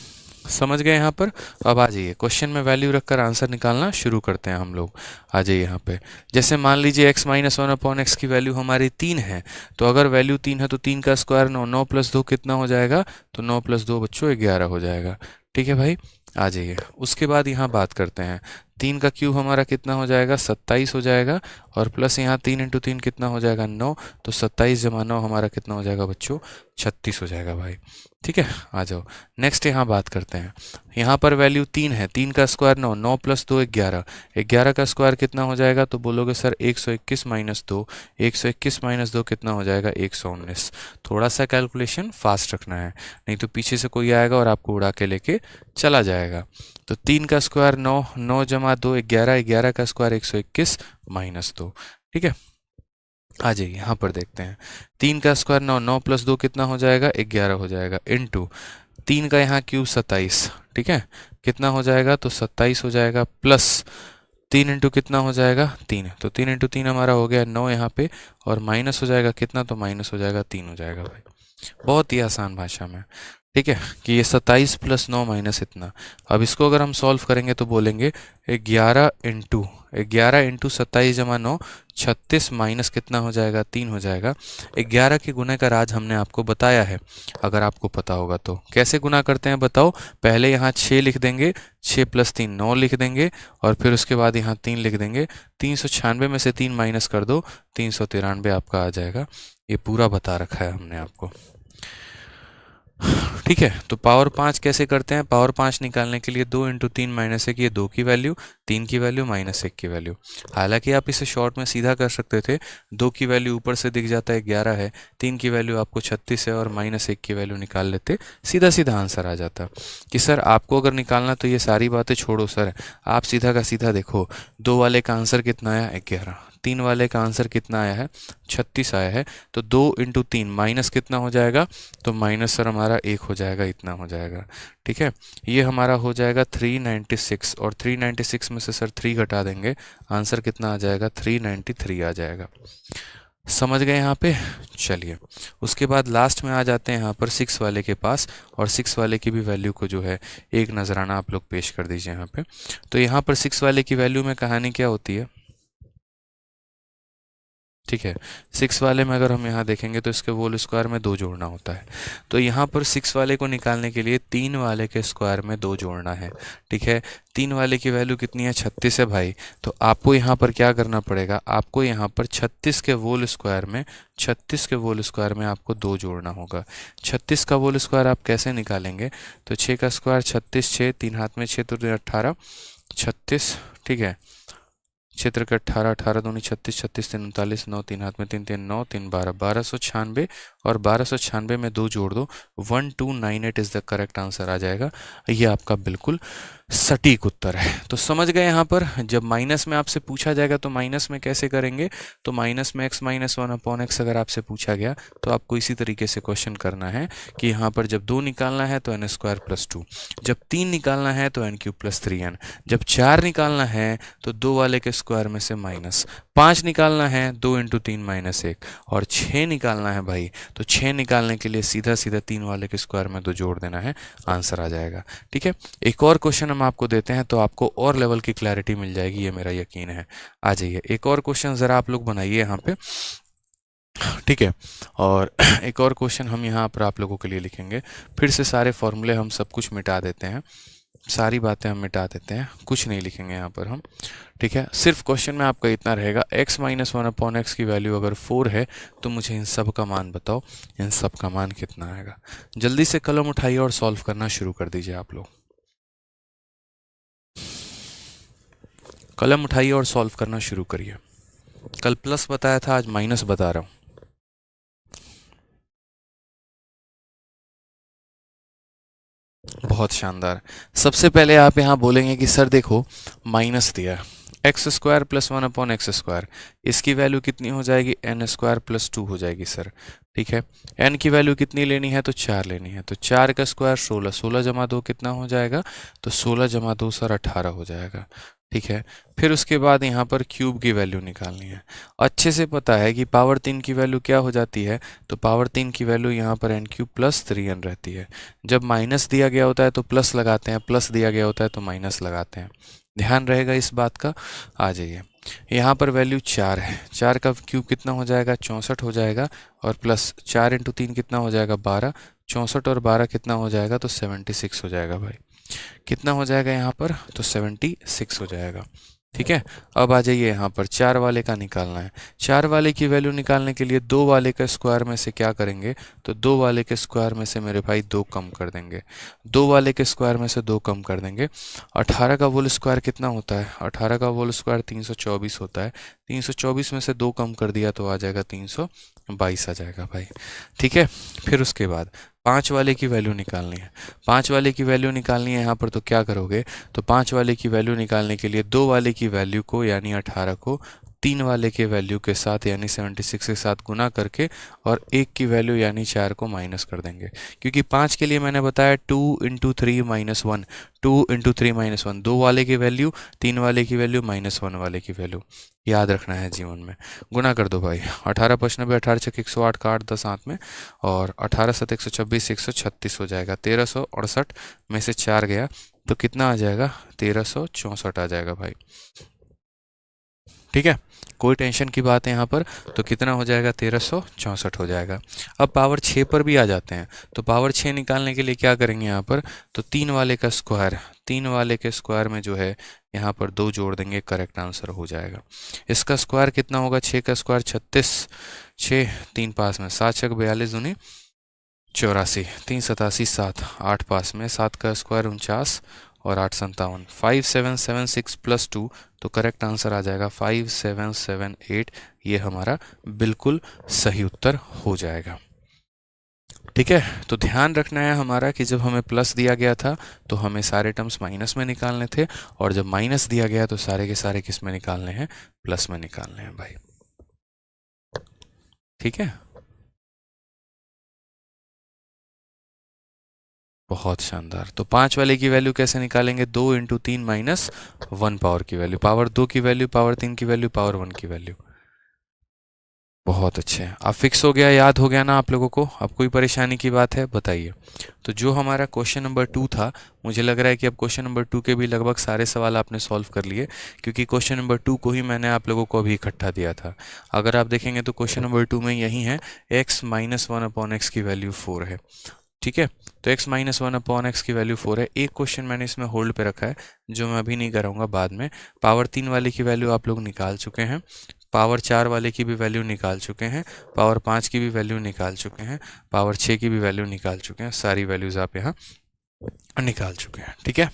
समझ गए यहाँ पर। अब आ जाइए क्वेश्चन में वैल्यू रखकर आंसर निकालना शुरू करते हैं हम लोग। आ जाइए यहाँ पे, जैसे मान लीजिए x माइनस 1/x की वैल्यू हमारी 3 है, तो अगर वैल्यू 3 है तो 3 का स्क्वायर 9, 9 + 2 कितना हो जाएगा, तो 9 + 2 बच्चों 11 हो जाएगा। ठीक है भाई, आ जाइए उसके बाद यहाँ बात करते हैं, 3 का क्यूब हमारा कितना हो जाएगा, 27 हो जाएगा, और प्लस यहाँ 3 × 3 कितना हो जाएगा, 9, तो 27 × 9 हमारा कितना हो जाएगा बच्चों, 36 हो जाएगा भाई। ठीक है, आ जाओ नेक्स्ट यहाँ बात करते हैं। यहाँ पर वैल्यू 3 है, 3 का स्क्वायर 9, 9 + 2 11, 11 का स्क्वायर कितना हो जाएगा, तो बोलोगे सर 121 - 2, 121 - 2 कितना हो जाएगा, 119। थोड़ा सा कैलकुलेशन फास्ट रखना है, नहीं तो पीछे से कोई आएगा और आपको उड़ा के लेके चला जाएगा। तो 3 का स्क्वायर 9, 9 + 2 11, 11 का स्क्वायर 121 - 2। ठीक है, आ जाइए यहाँ पर देखते हैं, 3 का स्क्वायर 9, 9 + 2 कितना हो जाएगा, 11 हो जाएगा, इनटू 3 का यहाँ क्यूब 27। ठीक है, कितना हो जाएगा, तो 27 हो जाएगा, प्लस 3 इंटू कितना हो जाएगा 3, तो 3 इंटू 3 हमारा हो गया 9 यहाँ पे, और माइनस हो जाएगा कितना, तो माइनस हो जाएगा 3 हो जाएगा भाई। बहुत ही आसान भाषा में, ठीक है, कि ये 27 प्लस 9 माइनस इतना। अब इसको अगर हम सॉल्व करेंगे तो बोलेंगे 11 इंटू 27 जमा 9, 36 माइनस कितना हो जाएगा 3 हो जाएगा। 11 के गुणे का राज हमने आपको बताया है, अगर आपको पता होगा तो। कैसे गुना करते हैं बताओ? पहले यहाँ 6 लिख देंगे, 6 प्लस 3 9 लिख देंगे, और फिर उसके बाद यहाँ 3 लिख देंगे। 396 में से 3 माइनस कर दो, 393 आपका आ जाएगा। ये पूरा बता रखा है हमने आपको, ठीक है। तो पावर 5 कैसे करते हैं? पावर 5 निकालने के लिए 2 इंटू 3 माइनस 1, ये 2 की वैल्यू, 3 की वैल्यू, माइनस 1 की वैल्यू। हालांकि आप इसे शॉर्ट में सीधा कर सकते थे, 2 की वैल्यू ऊपर से दिख जाता है 11 है, 3 की वैल्यू आपको 36 है, और माइनस 1 की वैल्यू निकाल लेते, सीधा सीधा आंसर आ जाता। कि सर आपको अगर निकालना तो ये सारी बातें छोड़ो सर, आप सीधा का सीधा देखो, 2 वाले का आंसर कितना आया 11, 3 वाले का आंसर कितना आया है 36 आया है, तो 2 इंटू 3 माइनस कितना हो जाएगा, तो माइनस सर हमारा 1 हो जाएगा, इतना हो जाएगा, ठीक है। ये हमारा हो जाएगा 396, और 396 में से सर 3 घटा देंगे, आंसर कितना आ जाएगा 393 आ जाएगा। समझ गए यहाँ पे? चलिए, उसके बाद लास्ट में आ जाते हैं यहाँ पर 6 वाले के पास, और 6 वाले की भी वैल्यू को जो है एक नजराना आप लोग पेश कर दीजिए यहाँ पे। तो यहाँ पर 6 वाले की वैल्यू में कहानी क्या होती है, ठीक है। 6 वाले में अगर हम यहाँ देखेंगे तो इसके होल स्क्वायर में 2 जोड़ना होता है, तो यहाँ पर 6 वाले को निकालने के लिए 3 वाले के स्क्वायर में 2 जोड़ना है, ठीक है। 3 वाले की वैल्यू कितनी है 36 है भाई, तो आपको यहाँ पर क्या करना पड़ेगा, आपको यहाँ पर 36 के होल स्क्वायर में, 36 के होल स्क्वायर में आपको 2 जोड़ना होगा। 36 का होल स्क्वायर आप कैसे निकालेंगे, तो 6 का स्क्वायर 36, 6 3 हाथ में 6 तो 18, 36, ठीक है। क्षेत्र के 18, 18 दूनी 36, 36 तीन 39, 9 3 हाथ में 3 3 9 3 12, 1296, और 1296 में 2 जोड़ दो, 1298 इज द करेक्ट आंसर आ जाएगा। ये आपका बिल्कुल सटीक उत्तर है। तो समझ गए यहाँ पर, जब माइनस में आपसे पूछा जाएगा तो माइनस में कैसे करेंगे, तो माइनस में x माइनस 1 अपॉन एक्स अगर आपसे पूछा गया तो आपको इसी तरीके से क्वेश्चन करना है कि यहाँ पर जब 2 निकालना है तो n² प्लस 2, जब 3 निकालना है तो n³ प्लस 3n, जब 4 निकालना है तो 2 वाले के स्क्वायर में से माइनस, 5 निकालना है 2 इंटू 3 माइनस 1, और 6 निकालना है भाई, तो 6 निकालने के लिए सीधा सीधा 3 वाले के स्क्वायर में 2 जोड़ देना है, आंसर आ जाएगा, ठीक है। एक और क्वेश्चन हम आपको देते हैं तो आपको और लेवल की क्लैरिटी मिल जाएगी, ये मेरा यकीन है। आ जाइए, एक और क्वेश्चन ज़रा आप लोग बनाइए यहाँ पे, ठीक है। और एक और क्वेश्चन हम यहाँ पर आप लोगों के लिए लिखेंगे। फिर से सारे फॉर्मूले हम सब कुछ मिटा देते हैं, सारी बातें हम मिटा देते हैं, कुछ नहीं लिखेंगे यहाँ पर हम, ठीक है। सिर्फ क्वेश्चन में आपका इतना रहेगा, x माइनस 1 अपॉन एक्स की वैल्यू अगर 4 है तो मुझे इन सब का मान बताओ, इन सब का मान कितना आएगा। जल्दी से कलम उठाइए और सॉल्व करना शुरू कर दीजिए आप लोग, कलम उठाइए और सॉल्व करना शुरू करिए। कल प्लस बताया था, आज माइनस बता रहा हूँ। बहुत शानदार। सबसे पहले आप यहाँ बोलेंगे कि सर देखो माइनस दिया है, x² plus 1 upon x square, इसकी वैल्यू कितनी हो जाएगी n² प्लस 2 हो जाएगी सर, ठीक है। n की वैल्यू कितनी लेनी है, तो 4 लेनी है, तो 4 का स्क्वायर 16, 16 जमा 2 कितना हो जाएगा, तो 16 जमा 2 सर 18 हो जाएगा, ठीक है। फिर उसके बाद यहाँ पर क्यूब की वैल्यू निकालनी है। अच्छे से पता है कि पावर 3 की वैल्यू क्या हो जाती है, तो पावर 3 की वैल्यू यहाँ पर n³ प्लस 3n रहती है। जब माइनस दिया गया होता है तो प्लस लगाते हैं, प्लस दिया गया होता है तो माइनस लगाते हैं, ध्यान रहेगा इस बात का। आ जाइए, यहाँ पर वैल्यू 4 है, 4 का क्यूब कितना हो जाएगा 64 हो जाएगा, और प्लस 4 इंटू 3 कितना हो जाएगा 12, 64 और 12 कितना हो जाएगा, तो 76 हो जाएगा भाई। कितना हो जाएगा यहाँ पर, तो 76 हो जाएगा, ठीक है। अब आ जाइए यहाँ पर 4 वाले का निकालना है। 4 वाले की वैल्यू निकालने के लिए 2 वाले का स्क्वायर में से क्या करेंगे, तो 2 वाले के स्क्वायर में से मेरे भाई 2 कम कर देंगे, 2 वाले के स्क्वायर में से 2 कम कर देंगे। 18 का होल स्क्वायर कितना होता है, 18 का होल स्क्वायर 324 होता है, 324 में से 2 कम कर दिया तो आ जाएगा 322 आ जाएगा भाई, ठीक है। फिर उसके बाद 5 वाले की वैल्यू निकालनी है। 5 वाले की वैल्यू निकालनी है यहाँ पर, तो क्या करोगे, तो 5 वाले की वैल्यू निकालने के लिए 2 वाले की वैल्यू को यानी 18 को 3 वाले के वैल्यू के साथ यानी 76 के साथ गुना करके और 1 की वैल्यू यानी 4 को माइनस कर देंगे, क्योंकि 5 के लिए मैंने बताया 2 × 3 - 1, 2 × 3 - 1, 2 वाले की वैल्यू, 3 वाले की वैल्यू, -1 वाले की वैल्यू याद रखना है जीवन में। गुना कर दो भाई, 18 × 5 = 18 × 6 = 108 का 8 10 हाथ में, और 18 × 7 = 126, 136 हो जाएगा। 1368 में से 4 गया तो कितना आ जाएगा? 1364 आ जाएगा भाई। ठीक है, कोई टेंशन की बात है यहाँ पर। तो कितना हो जाएगा? 1364 हो जाएगा। अब पावर 6 पर भी आ जाते हैं। तो पावर 6 निकालने के लिए क्या करेंगे यहाँ पर? तो 3 वाले का स्क्वायर, 3 वाले के स्क्वायर में जो है यहाँ पर 2 जोड़ देंगे, करेक्ट आंसर हो जाएगा। इसका स्क्वायर कितना होगा? 6 का स्क्वायर 36, 6 3 पास में, 7 6 42 दूनी 84, 3 87 7, 8 पास में, 7 का स्क्वायर 49 और 8 57, 5776 + 2, तो करेक्ट आंसर आ जाएगा 5778। ये हमारा बिल्कुल सही उत्तर हो जाएगा। ठीक है, तो ध्यान रखना है हमारा कि जब हमें प्लस दिया गया था तो हमें सारे टर्म्स माइनस में निकालने थे, और जब माइनस दिया गया तो सारे के सारे किस में निकालने हैं? प्लस में निकालने हैं भाई। ठीक है, बहुत शानदार। तो 5 वाले की वैल्यू कैसे निकालेंगे? 2 × 3 - 1 पावर की वैल्यू, पावर 2 की वैल्यू, पावर 3 की वैल्यू, पावर 1 की वैल्यू। बहुत अच्छे, अब फिक्स हो गया, याद हो गया ना आप लोगों को? अब कोई परेशानी की बात है बताइए। तो जो हमारा क्वेश्चन नंबर 2 था, मुझे लग रहा है कि अब क्वेश्चन नंबर 2 के भी लगभग सारे सवाल आपने सॉल्व कर लिए, क्योंकि क्वेश्चन नंबर 2 को ही मैंने आप लोगों को अभी इकट्ठा दिया था। अगर आप देखेंगे तो क्वेश्चन नंबर 2 में यही है, x - 1/x की वैल्यू 4 है। ठीक है, तो x - 1/x की वैल्यू 4 है। एक क्वेश्चन मैंने इसमें होल्ड पे रखा है जो मैं अभी नहीं कराऊंगा, बाद में। पावर 3 वाले की वैल्यू आप लोग निकाल चुके हैं, पावर 4 वाले की भी वैल्यू निकाल चुके हैं, पावर 5 की भी वैल्यू निकाल चुके हैं, पावर 6 की भी वैल्यू निकाल चुके हैं। सारी वैल्यूज आप यहाँ निकाल चुके हैं। ठीक है,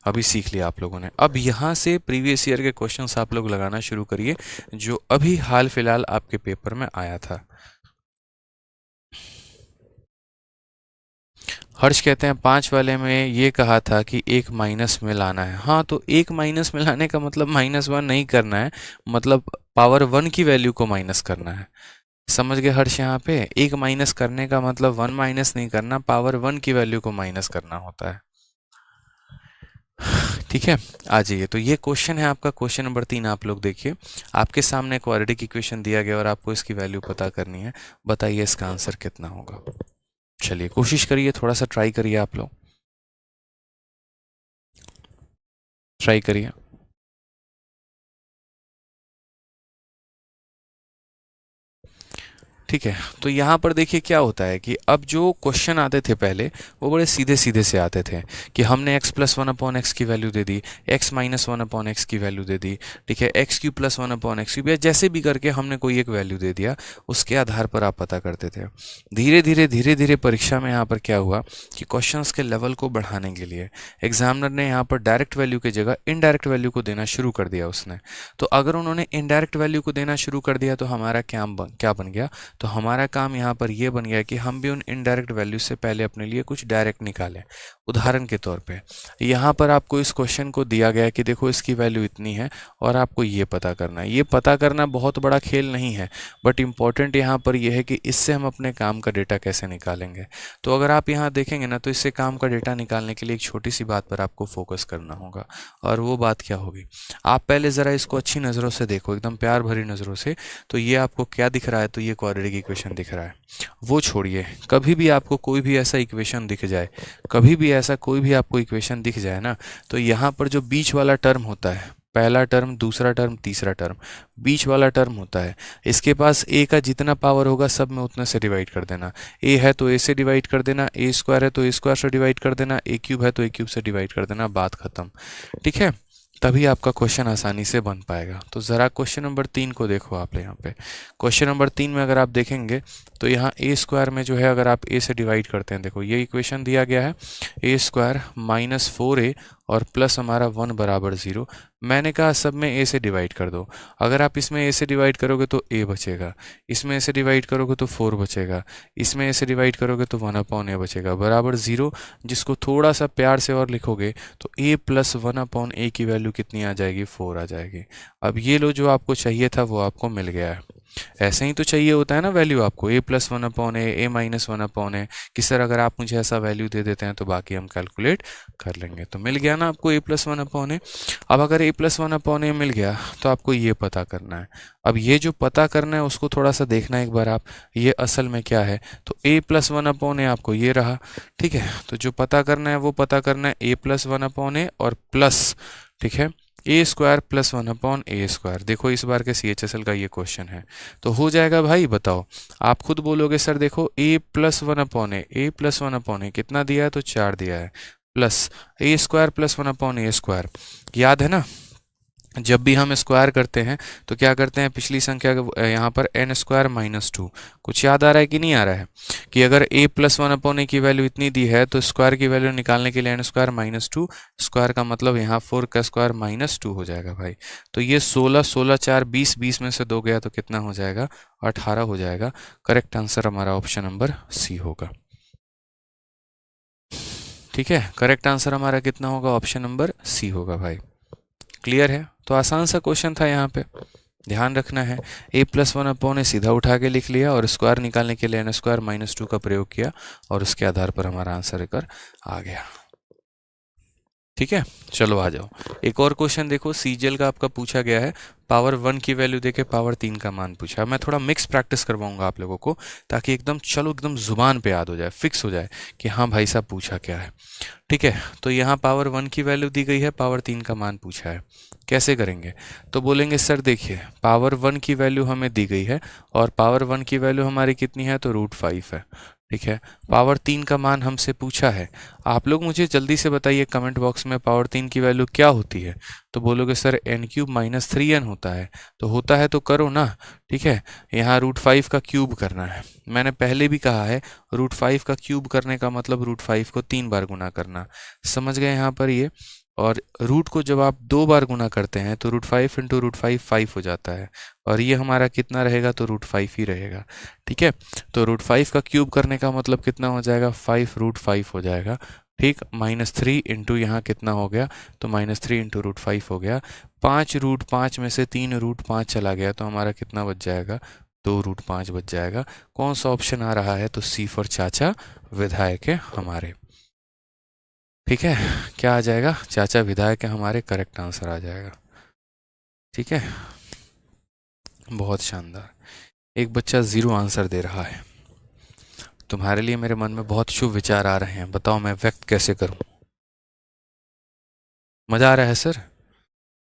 अभी सीख लिया आप लोगों ने। अब यहाँ से प्रीवियस ईयर के क्वेश्चंस आप लोग लगाना शुरू करिए, जो अभी हाल फिलहाल आपके पेपर में आया था। हर्ष कहते हैं 5 वाले में ये कहा था कि एक माइनस में लाना है। हाँ, तो एक माइनस में लाने का मतलब -1 नहीं करना है, मतलब पावर 1 की वैल्यू को माइनस करना है। समझ गए हर्ष? यहाँ पे एक माइनस करने का मतलब 1 माइनस नहीं करना, पावर 1 की वैल्यू को माइनस करना होता है। ठीक है, आ जाइए। तो ये क्वेश्चन है आपका, क्वेश्चन नंबर 3। आप लोग देखिए, आपके सामने क्वाड्रेटिक इक्वेशन दिया गया और आपको इसकी वैल्यू पता करनी है। बताइए इसका आंसर कितना होगा? चलिए कोशिश करिए, थोड़ा सा ट्राई करिए, आप लोग ट्राई करिए। ठीक है, तो यहाँ पर देखिए क्या होता है कि अब जो क्वेश्चन आते थे पहले, वो बड़े सीधे सीधे से आते थे कि हमने x + 1/x की वैल्यू दे दी, x - 1/x की वैल्यू दे दी, ठीक है, x³ + 1/x³, या जैसे भी करके हमने कोई एक वैल्यू दे दिया, उसके आधार पर आप पता करते थे। धीरे धीरे परीक्षा में यहाँ पर क्या हुआ कि क्वेश्चन के लेवल को बढ़ाने के लिए एग्जामिनर ने यहाँ पर डायरेक्ट वैल्यू की जगह इनडायरेक्ट वैल्यू को देना शुरू कर दिया उसने। तो अगर उन्होंने इनडायरेक्ट वैल्यू को देना शुरू कर दिया तो हमारा क्या बन गया? तो हमारा काम यहाँ पर ये बन गया कि हम भी उन इनडायरेक्ट वैल्यू से पहले अपने लिए कुछ डायरेक्ट निकालें। उदाहरण के तौर पे यहाँ पर आपको इस क्वेश्चन को दिया गया है कि देखो इसकी वैल्यू इतनी है और आपको ये पता करना है। ये पता करना बहुत बड़ा खेल नहीं है, बट इम्पॉर्टेंट यहाँ पर यह है कि इससे हम अपने काम का डेटा कैसे निकालेंगे। तो अगर आप यहाँ देखेंगे ना, तो इससे काम का डेटा निकालने के लिए एक छोटी सी बात पर आपको फोकस करना होगा, और वो बात क्या होगी? आप पहले ज़रा इसको अच्छी नज़रों से देखो, एकदम प्यार भरी नज़रों से। तो ये आपको क्या दिख रहा है? तो ये क्वाड्रेटिक इक्वेशन दिख रहा है। वो छोड़िए, कभी भी आपको कोई भी ऐसा इक्वेशन दिख जाए, कभी भी ऐसा कोई भी आपको इक्वेशन दिख जाए ना, तो यहाँ पर जो बीच वाला टर्म होता है, पहला टर्म, दूसरा टर्म, तीसरा टर्म, बीच वाला टर्म होता है, इसके पास a का जितना पावर होगा सब में उतना से डिवाइड कर देना। a है तो a से डिवाइड कर देना, a² है तो a² से डिवाइड कर देना, a³ है तो a³ से डिवाइड कर देना, बात खत्म। ठीक है, तभी आपका क्वेश्चन आसानी से बन पाएगा। तो ज़रा क्वेश्चन नंबर 3 को देखो आप यहाँ पे। क्वेश्चन नंबर 3 में अगर आप देखेंगे तो यहाँ a² में जो है, अगर आप a से डिवाइड करते हैं, देखो ये इक्वेशन दिया गया है, a² - 4a और प्लस हमारा 1 बराबर 0। मैंने कहा सब में a से डिवाइड कर दो। अगर आप इसमें a से डिवाइड करोगे तो a बचेगा, इसमें a से डिवाइड करोगे तो 4 बचेगा, इसमें a से डिवाइड करोगे तो 1/a बचेगा बराबर 0। जिसको थोड़ा सा प्यार से और लिखोगे तो a प्लस 1/a की वैल्यू कितनी आ जाएगी, 4 आ जाएगी। अब ये लो, जो आपको चाहिए था वो आपको मिल गया है। ऐसे ही तो चाहिए होता है ना वैल्यू आपको, a plus 1/a, a minus 1/a। कि सर अगर आप मुझे ऐसा वैल्यू दे देते हैं तो बाकी हम कैलकुलेट कर लेंगे। तो मिल गया ना आपको a प्लस 1/a। अब अगर a प्लस 1/a मिल गया तो आपको ये पता करना है। अब ये जो पता करना है उसको थोड़ा सा देखना है एक बार आप, ये असल में क्या है। तो a प्लस 1/a आपको ये रहा, ठीक है। तो जो पता करना है वो पता करना है a प्लस 1/a और प्लस, ठीक है, a square plus 1/a square. देखो इस बार के CHSL का ये क्वेश्चन है, तो हो जाएगा भाई। बताओ, आप खुद बोलोगे सर देखो a plus 1/a, a plus 1/a कितना दिया है, तो 4 दिया है, plus a square plus 1/a square. याद है ना, जब भी हम स्क्वायर करते हैं तो क्या करते हैं, पिछली संख्या यहाँ पर n स्क्वायर माइनस 2। कुछ याद आ रहा है कि नहीं आ रहा है, कि अगर a प्लस 1/a की वैल्यू इतनी दी है तो स्क्वायर की वैल्यू निकालने के लिए n स्क्वायर माइनस 2 स्क्वायर का मतलब यहाँ 4 का स्क्वायर माइनस 2 हो जाएगा भाई। तो ये 16, 16 4 20, 20 में से 2 गया तो कितना हो जाएगा, 18 हो जाएगा। करेक्ट आंसर हमारा ऑप्शन नंबर सी होगा। ठीक है, करेक्ट आंसर हमारा कितना होगा, ऑप्शन नंबर सी होगा भाई। क्लियर है। तो आसान सा क्वेश्चन था, यहाँ पे ध्यान रखना है। a प्लस 1/a सीधा उठा के लिख लिया और स्क्वायर निकालने के लिए n स्क्वायर माइनस 2 का प्रयोग किया और उसके आधार पर हमारा आंसर एक आ गया। ठीक है, चलो आ जाओ। एक और क्वेश्चन देखो, सीजीएल का आपका पूछा गया है, पावर 1 की वैल्यू देके पावर 3 का मान पूछा। मैं थोड़ा मिक्स प्रैक्टिस करवाऊंगा आप लोगों को, ताकि एकदम जुबान पे याद हो जाए, फिक्स हो जाए कि हाँ भाई साहब पूछा क्या है। ठीक है, तो यहाँ पावर 1 की वैल्यू दी गई है, पावर 3 का मान पूछा है। कैसे करेंगे, तो बोलेंगे सर देखिए पावर 1 की वैल्यू हमें दी गई है और पावर 1 की वैल्यू हमारी कितनी है, तो √5 है। ठीक है, पावर 3 का मान हमसे पूछा है। आप लोग मुझे जल्दी से बताइए कमेंट बॉक्स में पावर 3 की वैल्यू क्या होती है। तो बोलोगे सर n³ माइनस 3n होता है। तो होता है तो करो ना। ठीक है, यहाँ √5 का क्यूब करना है। मैंने पहले भी कहा है √5 का क्यूब करने का मतलब √5 को 3 बार गुना करना। समझ गए यहाँ पर ये। और रूट को जब आप 2 बार गुना करते हैं तो √5 इंटू √5 5 हो जाता है और ये हमारा कितना रहेगा, तो √5 ही रहेगा। ठीक है, तो √5 का क्यूब करने का मतलब कितना हो जाएगा, 5√5 हो जाएगा। ठीक, -3 इंटू यहाँ कितना हो गया, तो -3 इंटू √5 हो गया। 5√5 में से 3√5 चला गया तो हमारा कितना बच जाएगा, 2√5 बच जाएगा। कौन सा ऑप्शन आ रहा है, तो सी फॉर चाचा विधायक है हमारे। ठीक है, क्या आ जाएगा, चाचा विधायक है हमारे, करेक्ट आंसर आ जाएगा। ठीक है, बहुत शानदार। एक बच्चा 0 आंसर दे रहा है। तुम्हारे लिए मेरे मन में बहुत शुभ विचार आ रहे हैं, बताओ मैं व्यक्त कैसे करूं। मजा आ रहा है सर,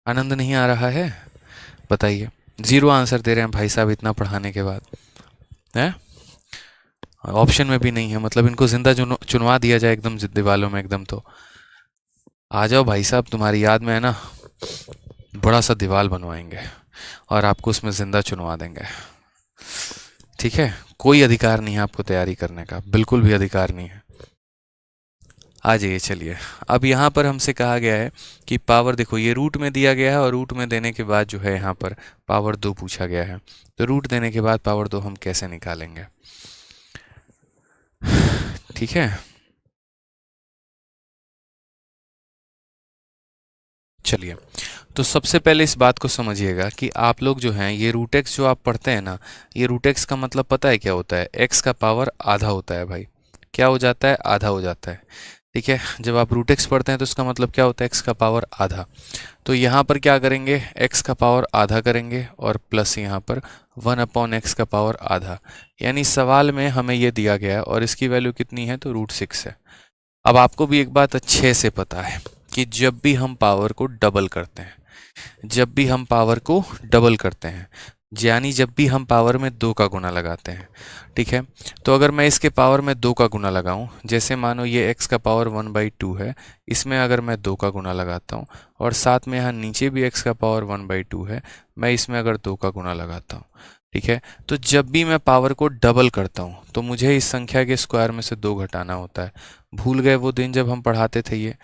आनंद नहीं आ रहा है, बताइए। 0 आंसर दे रहे हैं भाई साहब इतना पढ़ाने के बाद, है ऑप्शन में भी नहीं है, मतलब इनको जिंदा चुनवा दिया जाए एकदम दीवालों में एकदम। तो आ जाओ भाई साहब, तुम्हारी याद में है ना, बड़ा सा दीवार बनवाएंगे और आपको उसमें जिंदा चुनवा देंगे। ठीक है, कोई अधिकार नहीं है आपको तैयारी करने का, बिल्कुल भी अधिकार नहीं है। आ जाइए, चलिए। अब यहाँ पर हमसे कहा गया है कि पावर, देखो ये रूट में दिया गया है और रूट में देने के बाद जो है यहाँ पर पावर 2 पूछा गया है। तो रूट देने के बाद पावर 2 हम कैसे निकालेंगे। ठीक है, चलिए। तो सबसे पहले इस बात को समझिएगा कि आप लोग जो हैं ये रूट एक्स जो आप पढ़ते हैं ना, ये रूट एक्स का मतलब पता है क्या होता है, एक्स का पावर आधा होता है भाई। क्या हो जाता है, आधा हो जाता है। ठीक है, जब आप रूट एक्स पढ़ते हैं तो इसका मतलब क्या होता है, एक्स का पावर आधा। तो यहाँ पर क्या करेंगे, एक्स का पावर आधा करेंगे और प्लस यहाँ पर 1/x का पावर आधा। यानी सवाल में हमें ये दिया गया है और इसकी वैल्यू कितनी है, तो √6 है। अब आपको भी एक बात अच्छे से पता है कि जब भी हम पावर को डबल करते हैं, जब भी हम पावर को डबल करते हैं, यानी जब भी हम पावर में 2 का गुना लगाते हैं, ठीक है, तो अगर मैं इसके पावर में 2 का गुना लगाऊं, जैसे मानो ये x का पावर 1/2 है, इसमें अगर मैं 2 का गुना लगाता हूं और साथ में यहाँ नीचे भी x का पावर 1/2 है, मैं इसमें अगर 2 का गुना लगाता हूँ, ठीक है, तो जब भी मैं पावर को डबल करता हूँ तो मुझे इस संख्या के स्क्वायर में से 2 घटाना होता है। भूल गए वो दिन जब हम पढ़ाते थे ये,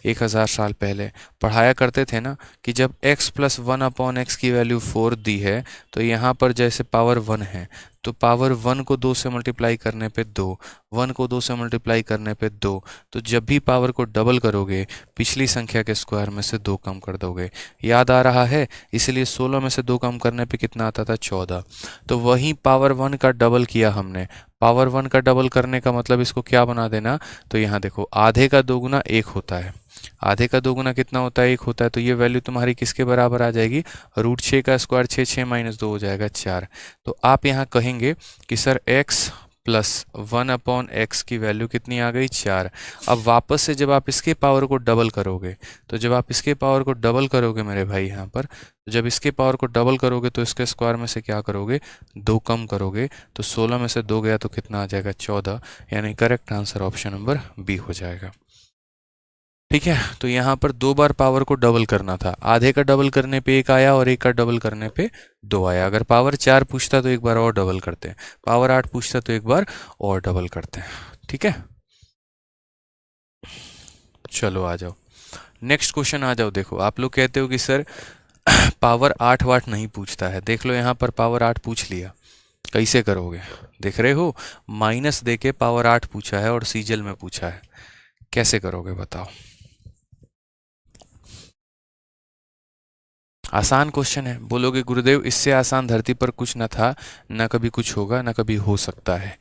1000 साल पहले पढ़ाया करते थे ना कि जब x प्लस 1/x की वैल्यू 4 दी है तो यहाँ पर जैसे पावर 1 है तो पावर 1 को 2 से मल्टीप्लाई करने पे 2, 1 को 2 से मल्टीप्लाई करने पे 2, तो जब भी पावर को डबल करोगे पिछली संख्या के स्क्वायर में से 2 कम कर दोगे। याद आ रहा है? इसलिए 16 में से 2 कम करने पे कितना आता था? 14। तो वही पावर 1 का डबल किया हमने। पावर 1 का डबल करने का मतलब इसको क्या बना देना, तो यहाँ देखो आधे का दोगुना 1 होता है। आधे का दोगुना कितना होता है? 1 होता है। तो ये वैल्यू तुम्हारी किसके बराबर आ जाएगी? √6 का स्क्वायर 6, 6 - 2 हो जाएगा 4। तो आप यहाँ कहेंगे कि सर x प्लस 1/x की वैल्यू कितनी आ गई? 4। अब वापस से जब आप इसके पावर को डबल करोगे, तो जब आप इसके पावर को डबल करोगे मेरे भाई यहाँ पर, जब इसके पावर को डबल करोगे तो इसके स्क्वायर में से क्या करोगे? 2 कम करोगे, तो 16 में से 2 गया तो कितना आ जाएगा? 14। यानी correct answer option number B हो जाएगा। ठीक है, तो यहाँ पर 2 बार पावर को डबल करना था। आधे का डबल करने पे 1 आया और 1 का डबल करने पे 2 आया। अगर पावर 4 पूछता तो एक बार और डबल करते हैं, पावर 8 पूछता तो एक बार और डबल करते हैं। ठीक है, चलो आ जाओ नेक्स्ट क्वेश्चन आ जाओ। देखो आप लोग कहते हो कि सर पावर 8 वाट नहीं पूछता है। देख लो यहाँ पर पावर 8 पूछ लिया, कैसे करोगे? देख रहे हो, माइनस दे के पावर 8 पूछा है और सीजल में पूछा है, कैसे करोगे बताओ? आसान क्वेश्चन है। बोलोगे गुरुदेव इससे आसान धरती पर कुछ न था, न कभी कुछ होगा, न कभी हो सकता है।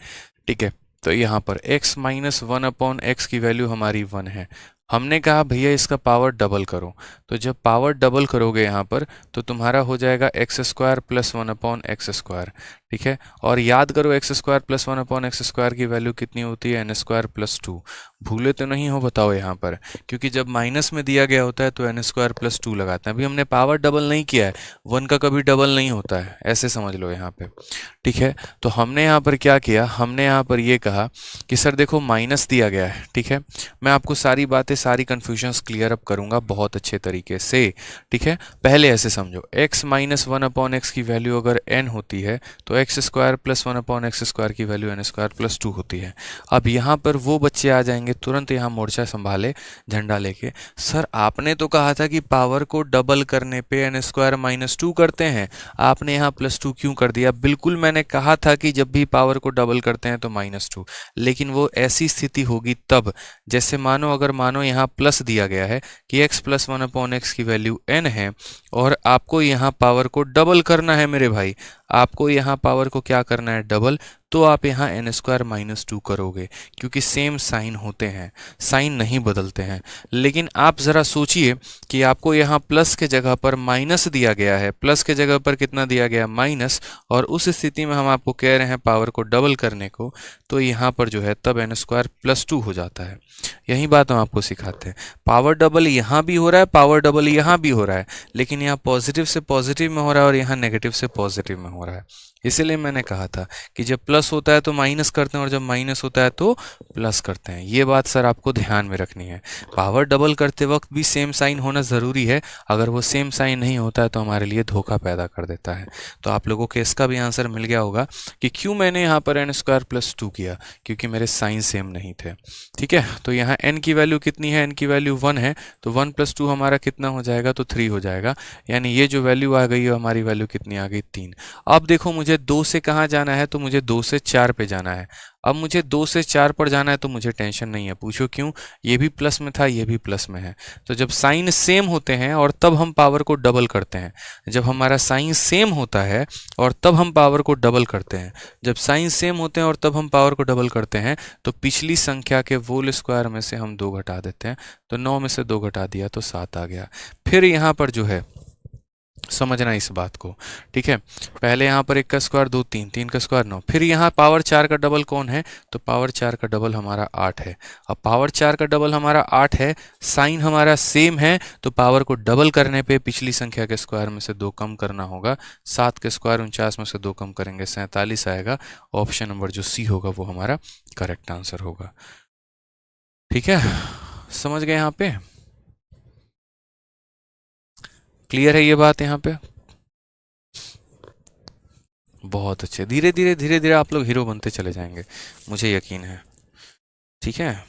ठीक है, तो यहाँ पर x - 1/x की वैल्यू हमारी 1 है। हमने कहा भैया इसका पावर डबल करो, तो जब पावर डबल करोगे यहाँ पर तो तुम्हारा हो जाएगा x² प्लस 1/x²। ठीक है, और याद करो x² प्लस 1/x² की वैल्यू कितनी होती है? n² plus 2। भूले तो नहीं हो बताओ यहाँ पर, क्योंकि जब माइनस में दिया गया होता है तो n² प्लस 2 लगाते हैं। अभी हमने पावर डबल नहीं किया है, 1 का कभी डबल नहीं होता है, ऐसे समझ लो यहाँ पे। ठीक है, तो हमने यहाँ पर क्या किया? हमने यहाँ पर ये कहा कि सर देखो माइनस दिया गया है। ठीक है, मैं आपको सारी बातें, सारी कन्फ्यूजन्स क्लियर अप करूंगा बहुत अच्छे तरीके से। ठीक है, पहले ऐसे समझो, x - 1/x की वैल्यू अगर n होती है तो x² प्लस 1/x² की वैल्यू n² प्लस 2 होती है। अब यहाँ पर वो बच्चे आ जाएंगे तुरंत यहाँ मोर्चा संभाले झंडा लेके, सर आपने तो कहा था कि पावर को डबल करने पे n² - 2 करते हैं, आपने यहाँ +2 क्यों कर दिया? बिल्कुल मैंने कहा था कि जब भी पावर को डबल करते हैं तो -2, लेकिन वो ऐसी स्थिति होगी तब, जैसे मानो अगर मानो यहाँ प्लस दिया गया है कि x प्लस 1/x की वैल्यू n है और आपको यहाँ पावर को डबल करना है मेरे भाई, आपको यहाँ पावर को क्या करना है? डबल। तो आप यहाँ n² - 2 करोगे, क्योंकि सेम साइन होते हैं, साइन नहीं बदलते हैं। लेकिन आप ज़रा सोचिए कि आपको यहाँ प्लस के जगह पर माइनस दिया गया है, प्लस के जगह पर कितना दिया गया? माइनस, और उस स्थिति में हम आपको कह रहे हैं पावर को डबल करने को, तो यहाँ पर जो है तब n² प्लस 2 हो जाता है। यही बात हम आपको सिखाते हैं। पावर डबल यहाँ भी हो रहा है, पावर डबल यहाँ भी हो रहा है, लेकिन यहाँ पॉजिटिव से पॉजिटिव में हो रहा है और यहाँ नेगेटिव से पॉजिटिव में हो रहा है। इसीलिए मैंने कहा था कि जब प्लस होता है तो माइनस करते हैं और जब माइनस होता है तो प्लस करते हैं। ये बात सर आपको ध्यान में रखनी है। पावर डबल करते वक्त भी सेम साइन होना ज़रूरी है, अगर वो सेम साइन नहीं होता है तो हमारे लिए धोखा पैदा कर देता है। तो आप लोगों को इसका भी आंसर मिल गया होगा कि क्यों मैंने यहाँ पर n² प्लस 2 किया, क्योंकि मेरे साइन सेम नहीं थे। ठीक है, तो यहाँ n की वैल्यू कितनी है? n की वैल्यू 1 है, तो 1 + 2 हमारा कितना हो जाएगा? तो 3 हो जाएगा। यानी ये जो वैल्यू आ गई है हमारी वैल्यू कितनी आ गई? 3। अब देखो मुझे 2 से कहाँ जाना है? तो मुझे 2 से 4 पे जाना है। अब मुझे 2 से 4 पर जाना है तो मुझे टेंशन नहीं है। पूछो क्यों? ये भी प्लस में था, ये भी प्लस में है। तो जब साइन सेम होते हैं और तब हम पावर को डबल करते हैं, जब हमारा साइन सेम होता है और तब हम पावर को डबल करते हैं, जब साइन सेम होते हैं और तब हम पावर को डबल करते हैं, तो पिछली संख्या के होल स्क्वायर में से हम 2 घटा देते हैं। तो 9 में से 2 घटा दिया तो 7 आ गया। फिर यहाँ पर जो है समझना इस बात को। ठीक है, पहले यहाँ पर 1 का स्क्वायर 2, 3, 3 का स्क्वायर 9, फिर यहाँ पावर 4 का डबल कौन है? तो पावर 4 का डबल हमारा 8 है। अब पावर 4 का डबल हमारा 8 है, साइन हमारा सेम है, तो पावर को डबल करने पे पिछली संख्या के स्क्वायर में से 2 कम करना होगा। 7 के स्क्वायर 49 में से 2 कम करेंगे 47 आएगा। ऑप्शन नंबर जो सी होगा वो हमारा करेक्ट आंसर होगा। ठीक है, समझ गए यहाँ पे? क्लियर है ये बात यहाँ पे? बहुत अच्छे। धीरे धीरे धीरे धीरे आप लोग हीरो बनते चले जाएंगे, मुझे यकीन है। ठीक है,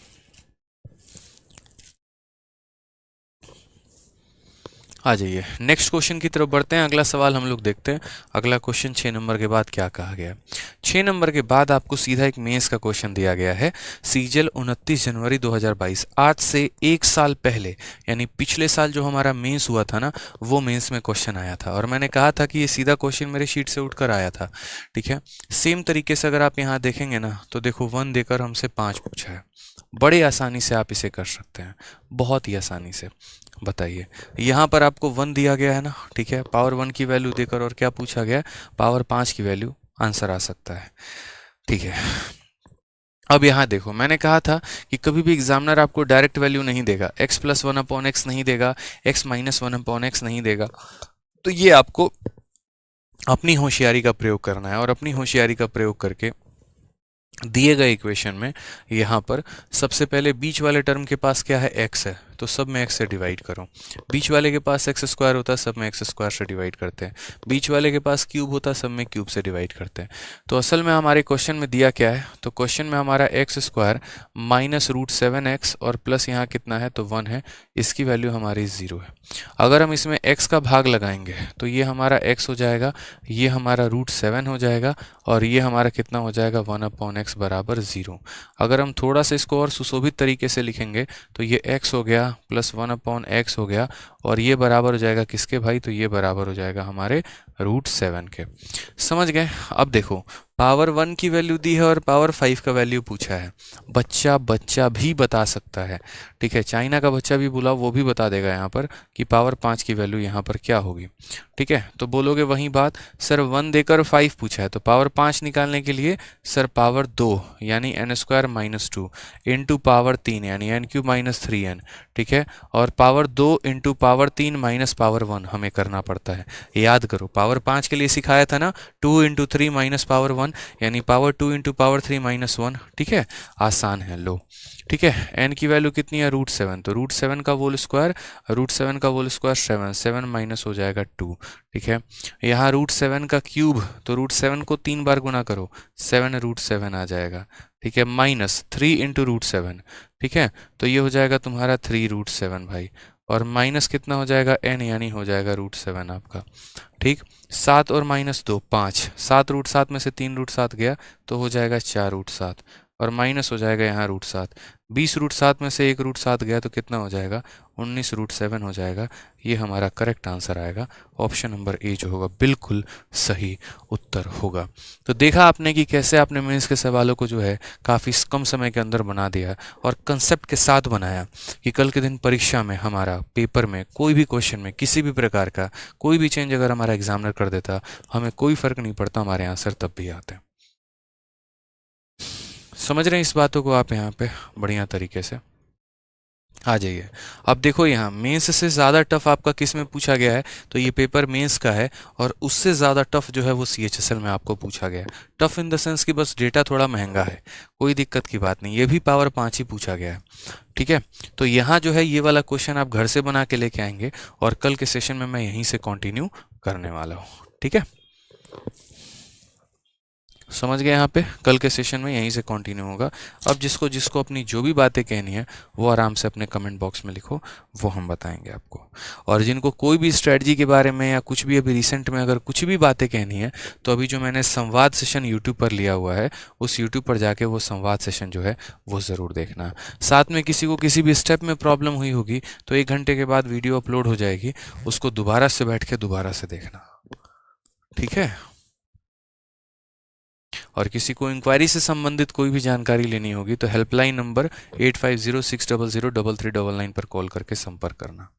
आ जाइए नेक्स्ट क्वेश्चन की तरफ बढ़ते हैं। अगला सवाल हम लोग देखते हैं। अगला क्वेश्चन 6 नंबर के बाद क्या कहा गया है। 6 नंबर के बाद आपको सीधा एक मेंस का क्वेश्चन दिया गया है। सीजल 29 जनवरी 2022, आज से एक साल पहले, यानी पिछले साल जो हमारा मेंस हुआ था ना, वो मेंस में क्वेश्चन आया था और मैंने कहा था कि ये सीधा क्वेश्चन मेरे शीट से उठकर आया था। ठीक है, सेम तरीके से अगर आप यहाँ देखेंगे ना तो देखो 1 देकर हमसे 5 पूछा है। बड़े आसानी से आप इसे कर सकते हैं, बहुत ही आसानी से। बताइए, यहाँ पर आपको 1 दिया गया है ना, ठीक है, पावर 1 की वैल्यू देकर और क्या पूछा गया, पावर 5 की वैल्यू, आंसर आ सकता है। ठीक है, अब यहाँ देखो मैंने कहा था कि कभी भी एग्जामिनर आपको डायरेक्ट वैल्यू नहीं देगा, x प्लस 1/x नहीं देगा, x माइनस 1/x नहीं देगा। तो ये आपको अपनी होशियारी का प्रयोग करना है और अपनी होशियारी का प्रयोग करके दिए गए इक्वेशन में यहाँ पर सबसे पहले बीच वाले टर्म के पास क्या है, x है, तो सब में x से डिवाइड करो। बीच वाले के पास x स्क्वायर होता है, सब में x स्क्वायर से डिवाइड करते हैं। बीच वाले के पास क्यूब होता है, सब में क्यूब से डिवाइड करते हैं। तो असल में हमारे क्वेश्चन में दिया क्या है, तो क्वेश्चन में हमारा x स्क्वायर माइनस √7x और प्लस यहाँ कितना है, तो 1 है, इसकी वैल्यू हमारी 0 है। अगर हम इसमें x का भाग लगाएंगे तो ये हमारा x हो जाएगा, ये हमारा √7 हो जाएगा और ये हमारा कितना हो जाएगा, 1/x बराबर 0। अगर हम थोड़ा सा इसको और सुशोभित तरीके से लिखेंगे तो ये x हो गया प्लस 1/x हो गया और ये बराबर हो जाएगा किसके भाई, तो ये बराबर हो जाएगा हमारे √7 के। समझ गए। अब देखो पावर 1 की वैल्यू दी है और पावर 5 का वैल्यू पूछा है। बच्चा भी बता सकता है, ठीक है, चाइना का बच्चा भी बुलाओ वो भी बता देगा यहाँ पर कि पावर 5 की वैल्यू यहाँ पर क्या होगी। ठीक है, तो बोलोगे वही बात, सर 1 देकर 5 पूछा है तो पावर 5 निकालने के लिए सर पावर 2 यानी n² - 2 इंटू पावर 3 यानी n³ - 3n, ठीक है, और power 2 into power 3 minus power 1 हमें करना पड़ता है। याद करो पावर 5 के लिए सिखाया था ना, 2 इंटू 3 माइनस पावर 1 यानी पावर 2 इंटू पावर 3 माइनस 1। ठीक है, आसान है, लो। ठीक है, n की वैल्यू कितनी है, √7, तो √7 का होल स्क्वायर, √7 का होल स्क्वायर 7, 7 माइनस हो जाएगा 2। ठीक है, यहाँ √7 का क्यूब, तो √7 को 3 बार गुना करो, 7 √7 आ जाएगा। ठीक है, माइनस 3 इंटू √7, ठीक है, तो ये हो जाएगा तुम्हारा 3 √7 भाई, और माइनस कितना हो जाएगा n यानी हो जाएगा √7 आपका। ठीक, 7 और -2 5, 7 √7 में से 3 √7 गया तो हो जाएगा 4 √7 और माइनस हो जाएगा यहाँ √7, 20 √7 में से 1 √7 गया तो कितना हो जाएगा, 19 √7 हो जाएगा। ये हमारा करेक्ट आंसर आएगा, ऑप्शन नंबर ए जो होगा बिल्कुल सही उत्तर होगा। तो देखा आपने कि कैसे आपने मेंस के सवालों को जो है काफ़ी कम समय के अंदर बना दिया और कंसेप्ट के साथ बनाया कि कल के दिन परीक्षा में हमारा पेपर में कोई भी क्वेश्चन में किसी भी प्रकार का कोई भी चेंज अगर हमारा एग्जामिनर कर देता, हमें कोई फर्क नहीं पड़ता, हमारे आंसर तब भी आते हैं। समझ रहे हैं इस बातों को आप यहाँ पे बढ़िया तरीके से। आ जाइए, अब देखो यहाँ मेंस से ज़्यादा टफ आपका किस में पूछा गया है, तो ये पेपर मेंस का है और उससे ज़्यादा टफ जो है वो CHSL में आपको पूछा गया है। टफ इन द सेंस कि बस डेटा थोड़ा महंगा है, कोई दिक्कत की बात नहीं, ये भी पावर 5 ही पूछा गया है। ठीक है, तो यहाँ जो है ये वाला क्वेश्चन आप घर से बना के लेके आएंगे और कल के सेशन में मैं यहीं से कंटिन्यू करने वाला हूँ। ठीक है, समझ गए, यहाँ पे कल के सेशन में यहीं से कंटिन्यू होगा। अब जिसको जिसको अपनी जो भी बातें कहनी है वो आराम से अपने कमेंट बॉक्स में लिखो, वो हम बताएंगे आपको। और जिनको कोई भी स्ट्रेटजी के बारे में या कुछ भी अभी रिसेंट में अगर कुछ भी बातें कहनी है तो अभी जो मैंने संवाद सेशन यूट्यूब पर लिया हुआ है उस यूट्यूब पर जाके वो संवाद सेशन जो है वो ज़रूर देखना। साथ में किसी को किसी भी स्टेप में प्रॉब्लम हुई होगी तो 1 घंटे के बाद वीडियो अपलोड हो जाएगी, उसको दोबारा से बैठ के दोबारा से देखना। ठीक है, और किसी को इंक्वायरी से संबंधित कोई भी जानकारी लेनी होगी तो हेल्पलाइन नंबर 8506003399 पर कॉल करके संपर्क करना।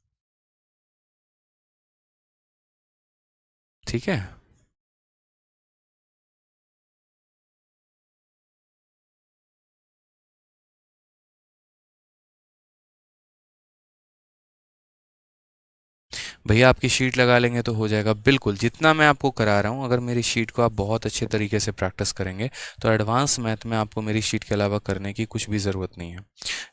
ठीक है, भैया आपकी शीट लगा लेंगे तो हो जाएगा, बिल्कुल जितना मैं आपको करा रहा हूँ अगर मेरी शीट को आप बहुत अच्छे तरीके से प्रैक्टिस करेंगे तो एडवांस मैथ में आपको मेरी शीट के अलावा करने की कुछ भी ज़रूरत नहीं है।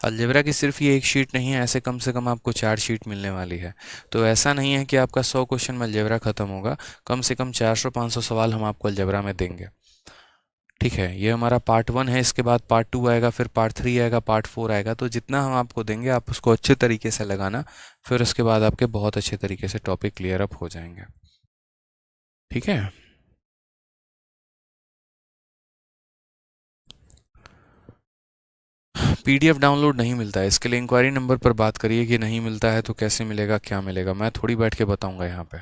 अलजेब्रा की सिर्फ ये एक शीट नहीं है, ऐसे कम से कम आपको 4 शीट मिलने वाली है। तो ऐसा नहीं है कि आपका 100 क्वेश्चन में अलजेब्रा खत्म होगा, कम से कम 400-500 सवाल हम आपको अलजेब्रा में देंगे। ठीक है, ये हमारा पार्ट 1 है, इसके बाद पार्ट 2 आएगा, फिर पार्ट 3 आएगा, पार्ट 4 आएगा। तो जितना हम आपको देंगे आप उसको अच्छे तरीके से लगाना, फिर उसके बाद आपके बहुत अच्छे तरीके से टॉपिक क्लियर अप हो जाएंगे। ठीक है। पीडीएफ डाउनलोड नहीं मिलता है, इसके लिए इंक्वायरी नंबर पर बात करिए कि नहीं मिलता है तो कैसे मिलेगा, क्या मिलेगा, मैं थोड़ी बैठ के बताऊंगा यहाँ पे।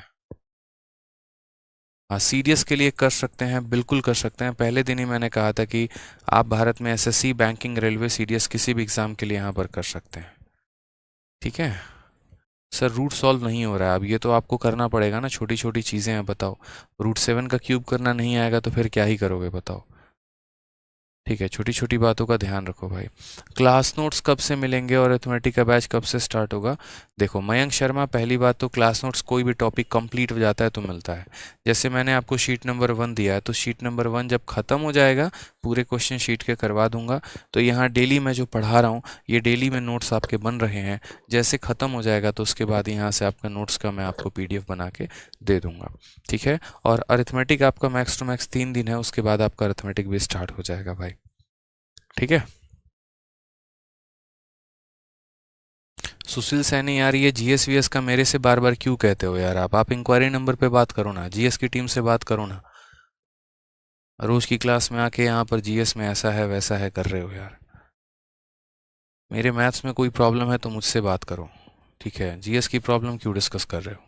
हाँ, सीडीएस के लिए कर सकते हैं, बिल्कुल कर सकते हैं। पहले दिन ही मैंने कहा था कि आप भारत में एसएससी, बैंकिंग, रेलवे, सीडीएस किसी भी एग्ज़ाम के लिए यहाँ पर कर सकते हैं। ठीक है सर, रूट सॉल्व नहीं हो रहा है अब, ये तो आपको करना पड़ेगा ना, छोटी छोटी चीज़ें हैं, बताओ। रूट 7 का क्यूब करना नहीं आएगा तो फिर क्या ही करोगे, बताओ। ठीक है, छोटी छोटी बातों का ध्यान रखो भाई। क्लास नोट्स कब से मिलेंगे और अरिथमेटिक का बैच कब से स्टार्ट होगा? देखो मयंक शर्मा, पहली बात तो क्लास नोट्स कोई भी टॉपिक कंप्लीट हो जाता है तो मिलता है। जैसे मैंने आपको शीट नंबर 1 दिया है, तो शीट नंबर 1 जब ख़त्म हो जाएगा, पूरे क्वेश्चन शीट के करवा दूंगा। तो यहाँ डेली मैं जो पढ़ा रहा हूँ, ये डेली में नोट्स आपके बन रहे हैं। जैसे ख़त्म हो जाएगा तो उसके बाद यहाँ से आपका नोट्स का मैं आपको PDF बना के दे दूंगा। ठीक है, और अरिथमेटिक आपका मैक्स टू मैक्स 3 दिन है, उसके बाद आपका अरिथमेटिक भी स्टार्ट हो जाएगा भाई। ठीक है। सुशील सैनी, यार ये जीएस वीएस का मेरे से बार बार क्यों कहते हो यार? आप इंक्वायरी नंबर पे बात करो ना, जीएस की टीम से बात करो ना। रोज की क्लास में आके यहाँ पर जीएस में ऐसा है वैसा है कर रहे हो यार। मेरे मैथ्स में कोई प्रॉब्लम है तो मुझसे बात करो। ठीक है, जीएस की प्रॉब्लम क्यों डिस्कस कर रहे हो?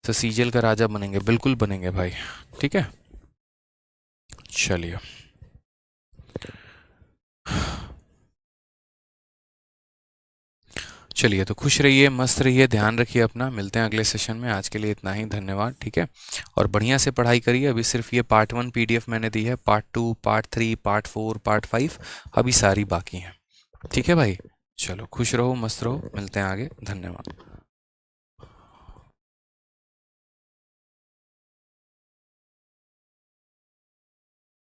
तो सीजीएल का राजा बनेंगे, बिल्कुल बनेंगे भाई। ठीक है, चलिए। चलिए, तो खुश रहिए, मस्त रहिए, ध्यान रखिए अपना, मिलते हैं अगले सेशन में। आज के लिए इतना ही, धन्यवाद। ठीक है, और बढ़िया से पढ़ाई करिए। अभी सिर्फ ये पार्ट 1 PDF मैंने दी है, पार्ट 2, पार्ट 3, पार्ट 4, पार्ट 5 अभी सारी बाकी हैं। ठीक है भाई, चलो खुश रहो, मस्त रहो, मिलते हैं आगे, धन्यवाद।